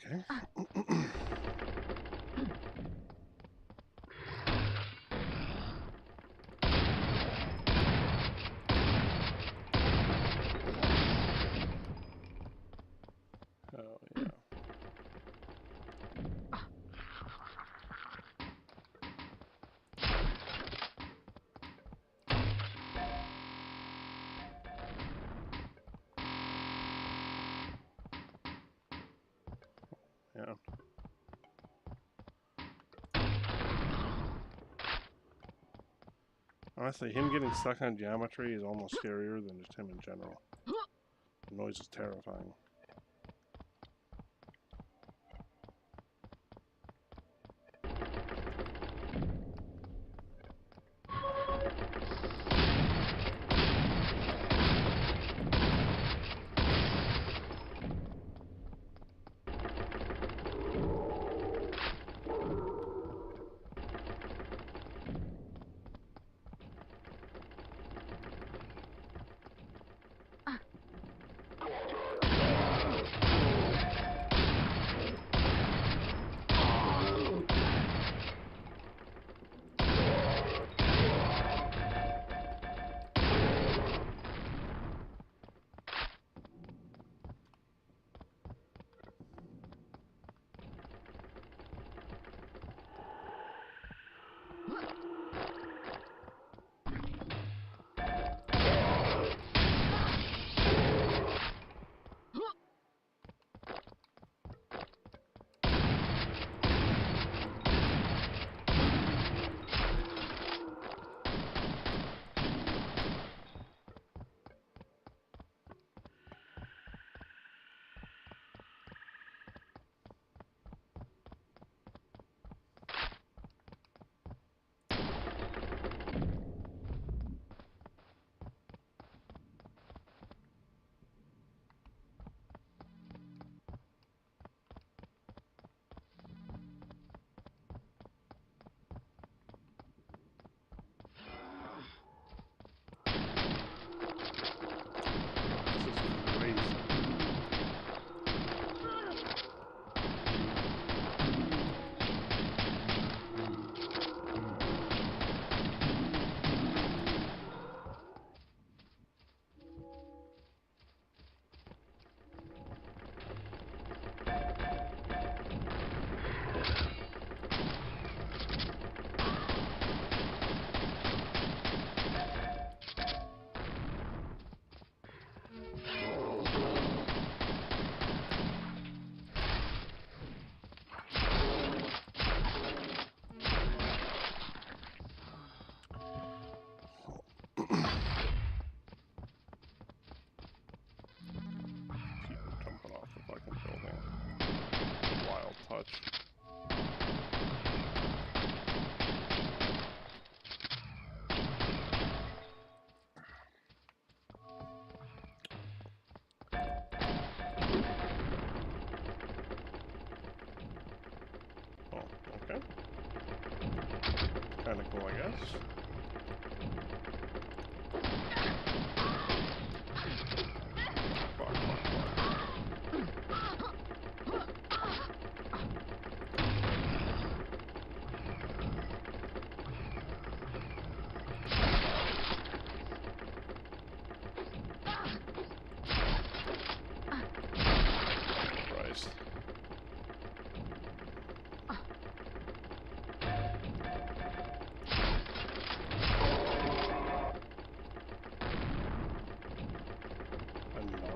A: Okay. Oh yeah. Yeah. Honestly, him getting stuck on geometry is almost scarier than just him in general. The noise is terrifying.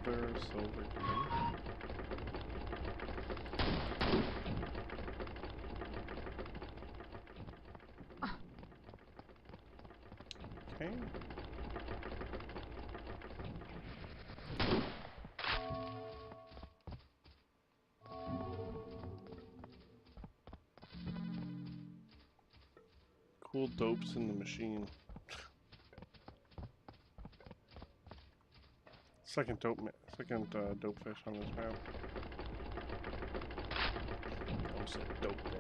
A: another silver key. Okay. Cool dopes in the machine. Second dope fish on this map. I almost said dope man.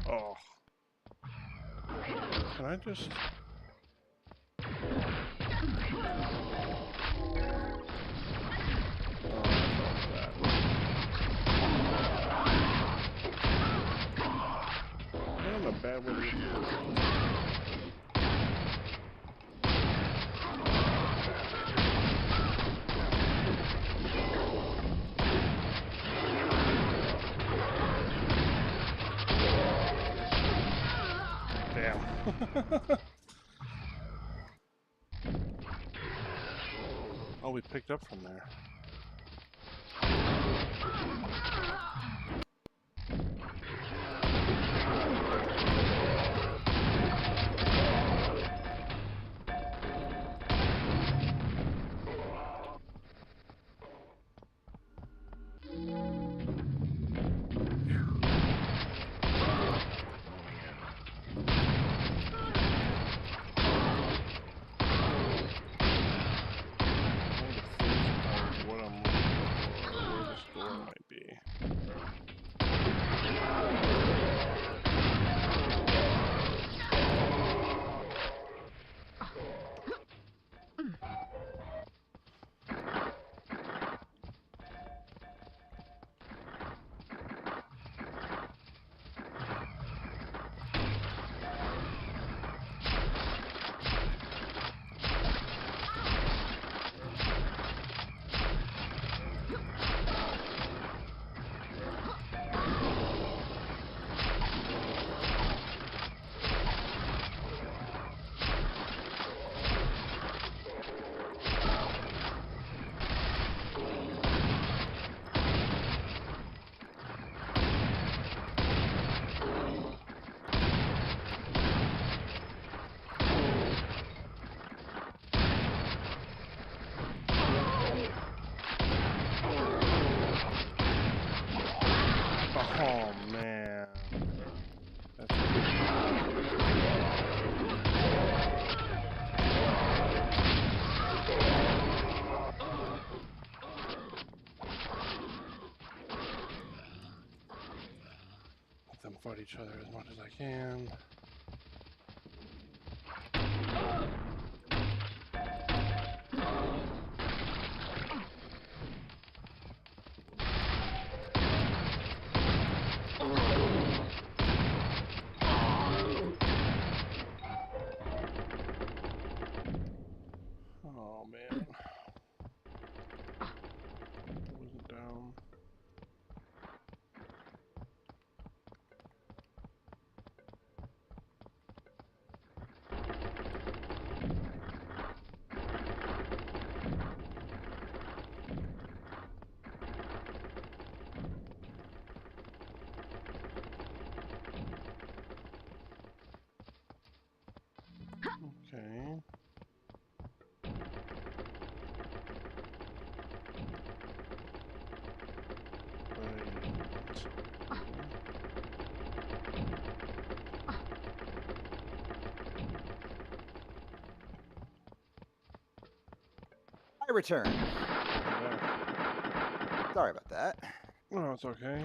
A: Oh. Can I just... I'm a bad way to get Damn. Oh, we picked up from there. Oh man. Let them fight each other as much as I can. Oh man.
B: I return.
A: Welcome back.
B: Sorry about that.
A: No, it's okay.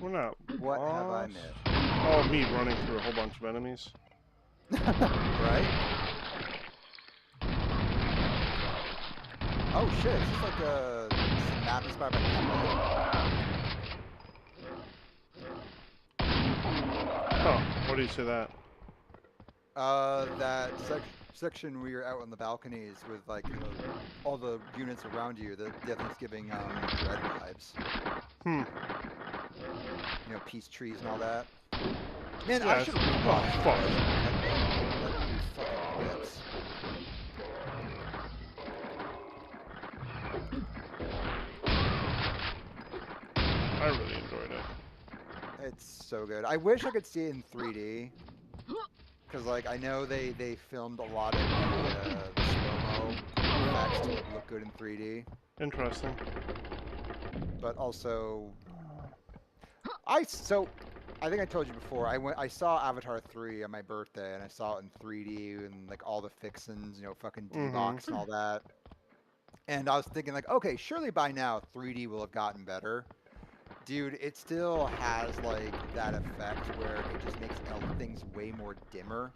A: We're not
B: What have I
A: lost.
B: missed?
A: Oh, me running through a whole bunch of enemies.
B: Right? Oh shit, is this like a map inspired by Cuphead?
A: Oh, what do you say that?
B: That section where you're out on the balconies with like all the units around you, the definitely giving Dread vibes.
A: Hmm.
B: You know, peace trees and all that. Man, I
A: Yeah,
B: should
A: it's...
B: have
A: Oh, fuck.
B: that movie fucking rips.
A: I really enjoyed it.
B: It's so good. I wish I could see it in 3D. Because, like, I know they filmed a lot of the slow-mo effects to look good in 3D.
A: Interesting.
B: But also, I think I told you before, I saw Avatar 3 on my birthday, and I saw it in 3D, and, like, all the fixins, you know, fucking D-Box and all that. And I was thinking, like, okay, surely by now 3D will have gotten better. Dude, it still has, like, that effect where it just makes things way more dimmer.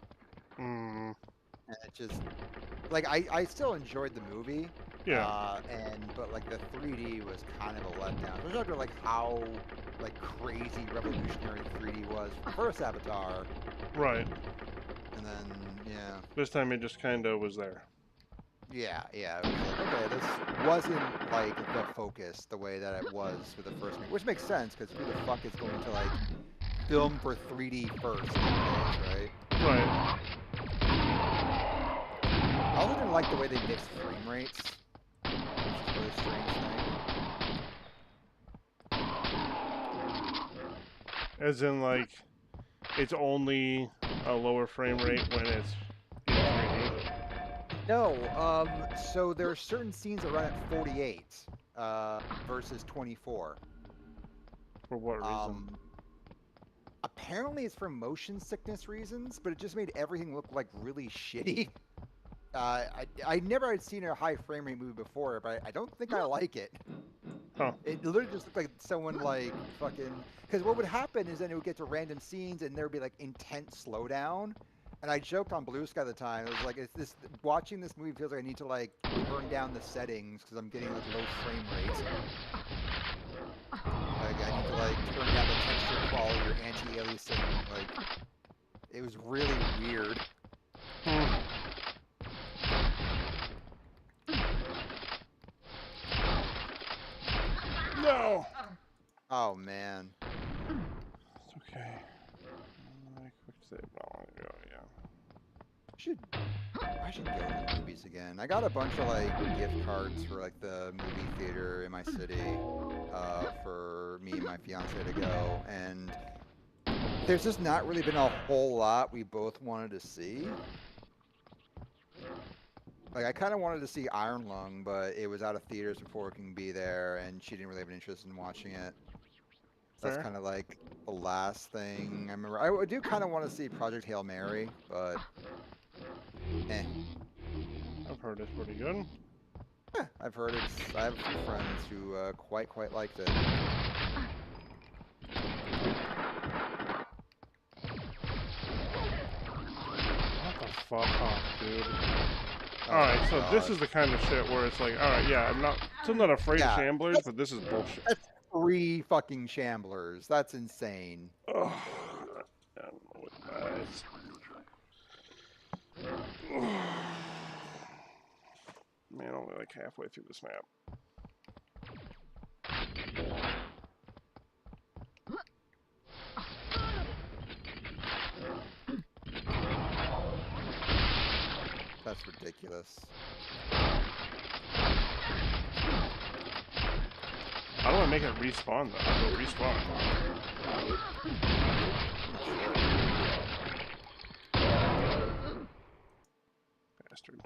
A: Mm.
B: And it just, like, I still enjoyed the movie.
A: Yeah.
B: But, like, the 3D was kind of a letdown. Especially after, like, how, like, crazy revolutionary 3D was for the first Avatar.
A: Right.
B: And then, yeah.
A: This time it just kind of was there.
B: Yeah, it was like, okay, this wasn't like the focus the way that it was with the first movie, which makes sense because who the fuck is going to like film for 3D first nowadays, right?
A: Right.
B: I also didn't like the way they mixed frame rates, which is a really strange thing.
A: As in, like, it's only a lower frame rate when it's in 3D.
B: No, so there are certain scenes that run at 48 versus 24.
A: For what reason?
B: Apparently it's for motion sickness reasons, but it just made everything look like really shitty. I never had seen a high frame rate movie before, but I don't think I like it.
A: Huh.
B: It literally just looked like someone like fucking. Because what would happen is then it would get to random scenes and there would be like intense slowdown. And I joked on Blue Sky at the time. It was like, it's this watching this movie feels like I need to like turn down the settings because I'm getting like low frame rates. Like I need to like turn down the texture quality or anti-aliasing. Like it was really weird.
A: No.
B: Oh man.
A: It's okay. Quick save not long ago. Yeah.
B: I should go to the movies again. I got a bunch of like gift cards for like the movie theater in my city for me and my fiance to go, and there's just not really been a whole lot we both wanted to see. Like I kind of wanted to see Iron Lung, but it was out of theaters before it can be there, and she didn't really have an interest in watching it. So that's kind of like the last thing I remember. I do kind of want to see Project Hail Mary, but eh.
A: I've heard it's pretty good.
B: Yeah, I've heard it's. I have a few friends who quite liked it.
A: What the fuck off, dude? Alright, so this is the kind of shit where it's like, alright, yeah, I'm still not afraid of shamblers, but this is bullshit.
B: That's 3 fucking shamblers. That's insane.
A: Oh, I don't know what that is. Man, only like halfway through this map.
B: That's ridiculous.
A: How do I make it respawn though? It'll respawn. Bastard.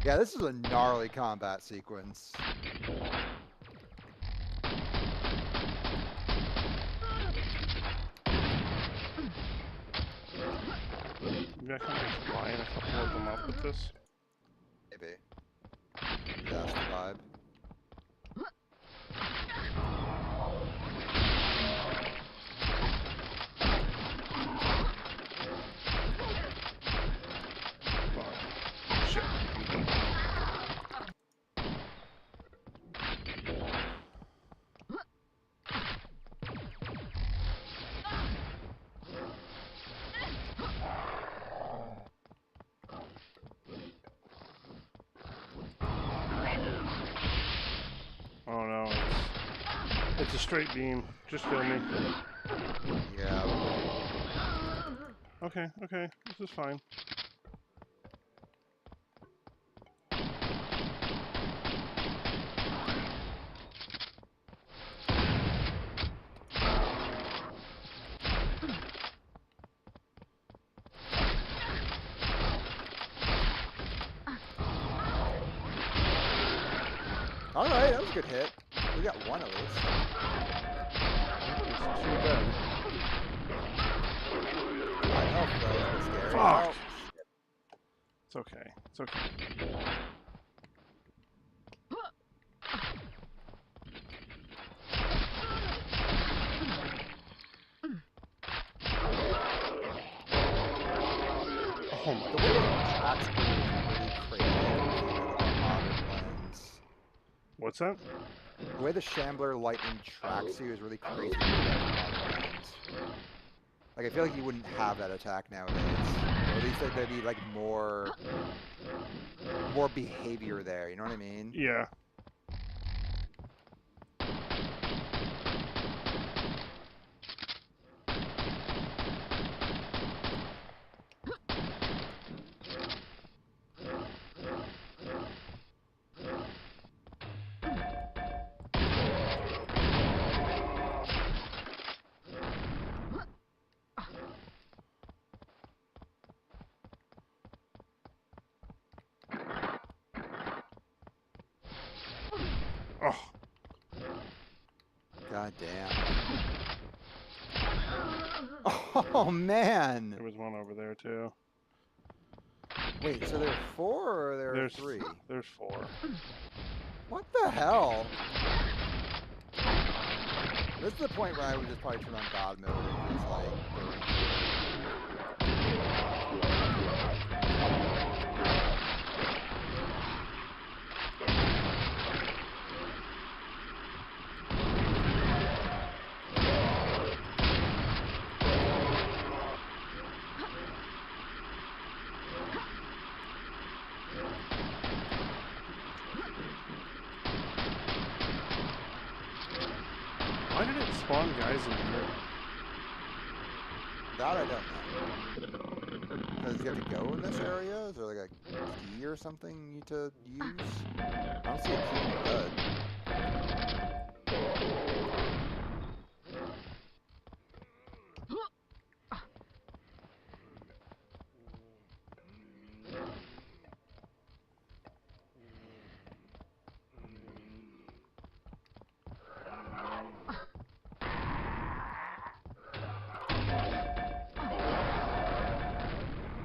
B: Yeah, this is a gnarly combat sequence.
A: Maybe I can just line a couple of them up with this.
B: Maybe. That's the vibe.
A: Fuck. Shit. I'm dead. Oh no, it's a straight beam. Just kill me.
B: Yeah.
A: Okay, okay, this is fine.
B: Alright, that was a good hit. We got one at least.
A: It's too dead.
B: High health though, a bit scary.
A: Fuck!
B: Oh,
A: It's okay. It's okay. Oh my
B: the way
A: god.
B: it tracks me is really crazy. Modern lens.
A: What's that?
B: The way the Shambler Lightning tracks you is really crazy. Modern lens. Like I feel like you wouldn't have that attack nowadays. Or at least there'd be like more behavior there. You know what I mean?
A: Yeah. Oh.
B: God damn. Oh man.
A: There was one over there too.
B: Wait, so there are 4 or there are
A: There's
B: 3?
A: There's 4.
B: What the hell? This is the point where I would just probably turn on God mode and just like burn through it.
A: Why did it spawn guys in here?
B: That I don't know. Because you have to go in this area? Is there like a key or something you need to use? I don't see a key in the HUD.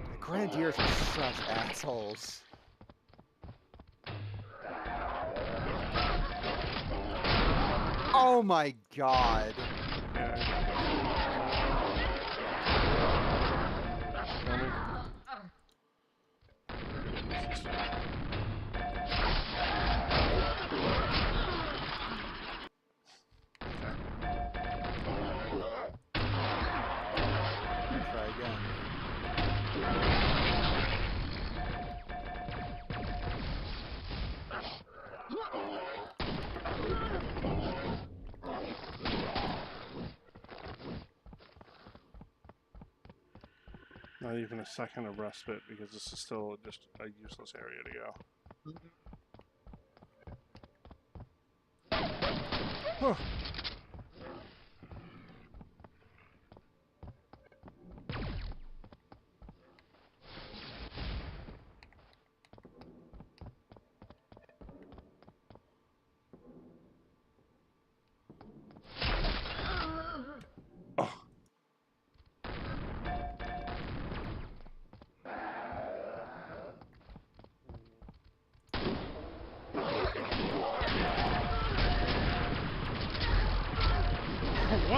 B: The Grenadiers are such assholes. Oh my god. Try again.
A: Not even a second of respite because this is still just a useless area to go. Huh.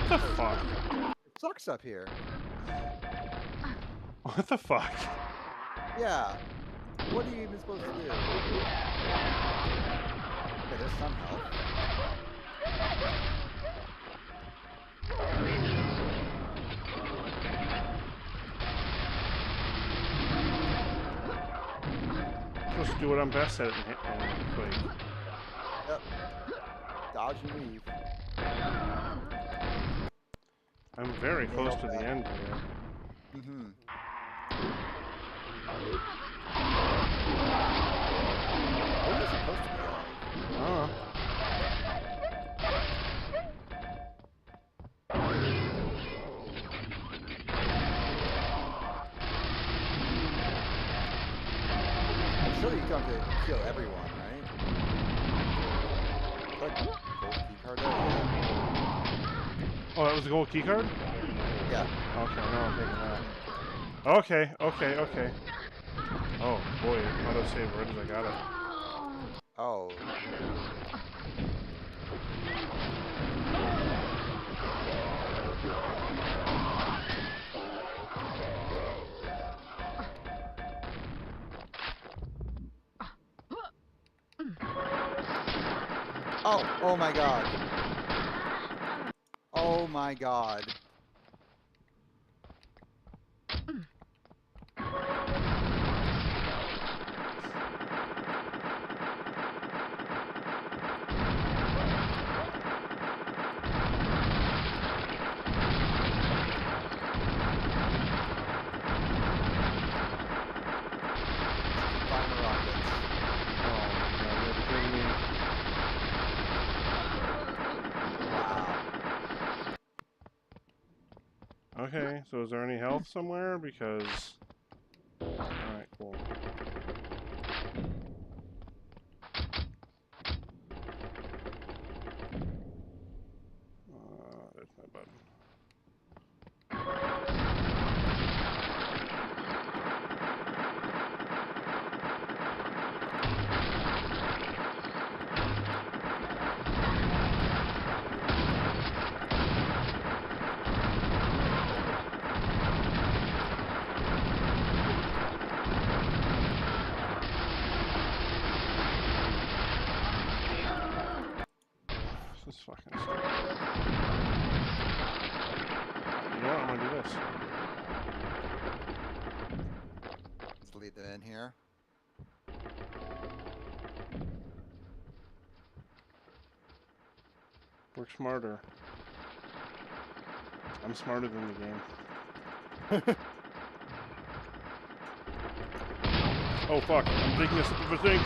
A: What the fuck?
B: It sucks up here.
A: What the fuck?
B: Yeah. What are you even supposed to do? Okay, there's some health.
A: Supposed to do what I'm best at in Quake.
B: Yep. Dodge and weave.
A: I'm very close
B: Nailed
A: to the
B: that.
A: end here.
B: Mm-hmm. Where are you supposed to go?
A: Oh.
B: I'm sure you don't have to kill everyone, right? Like, gold key card there?
A: Oh, that was the gold keycard?
B: Yeah.
A: Okay, now I'm thinking that. Okay. Oh, boy, autosave right as I got it.
B: Oh. Oh my god. Oh my god. Final rockets.
A: Oh, no, you're kidding me.
B: Wow.
A: Okay, so is there any health somewhere? Because... Alright, cool. There's my button. This is fucking stupid. You know what? I'm gonna do this.
B: Let's leave them in here.
A: Work smarter. I'm smarter than the game. Oh fuck, I'm taking a sip of a drink.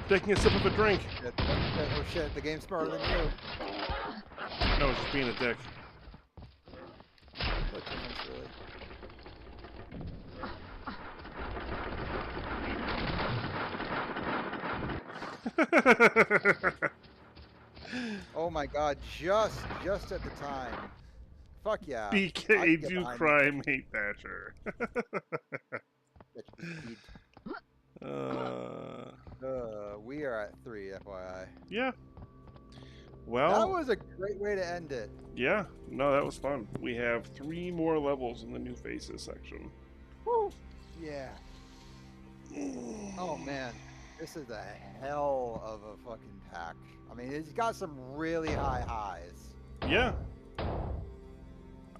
A: Taking a sip of a drink.
B: Oh shit, the game's smarter than you.
A: No, it's just being a dick.
B: What difference, really? Oh my god, just at the time. Fuck yeah. I
A: BK
B: can get
A: do
B: behind
A: crime hate Thatcher.
B: this.
A: uh,
B: We are at 3, FYI.
A: yeah.
B: That
A: Well,
B: was a great way to end it.
A: yeah. No, that was fun. We have 3 more levels in the new faces section.
B: Woo! Yeah. Oh man, this is a hell of a fucking pack. I mean, it's got some really high highs.
A: Yeah.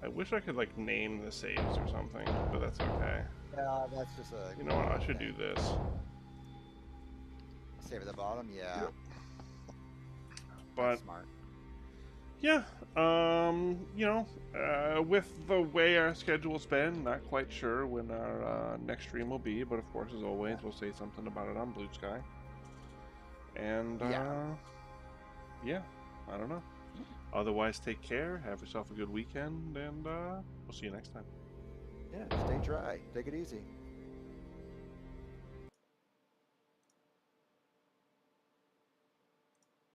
A: I wish I could like name the saves or something, but that's okay.
B: Yeah, that's just a.
A: You know what? I should do this.
B: Save at the bottom, yeah.
A: Yep. But
B: That's smart.
A: yeah, with the way our schedule's been, not quite sure when our next stream will be, but of course, as always, we'll say something about it on Blue Sky. And yeah, I don't know. Otherwise, take care, have yourself a good weekend, and we'll see you next time.
B: Yeah, stay dry. Take it easy.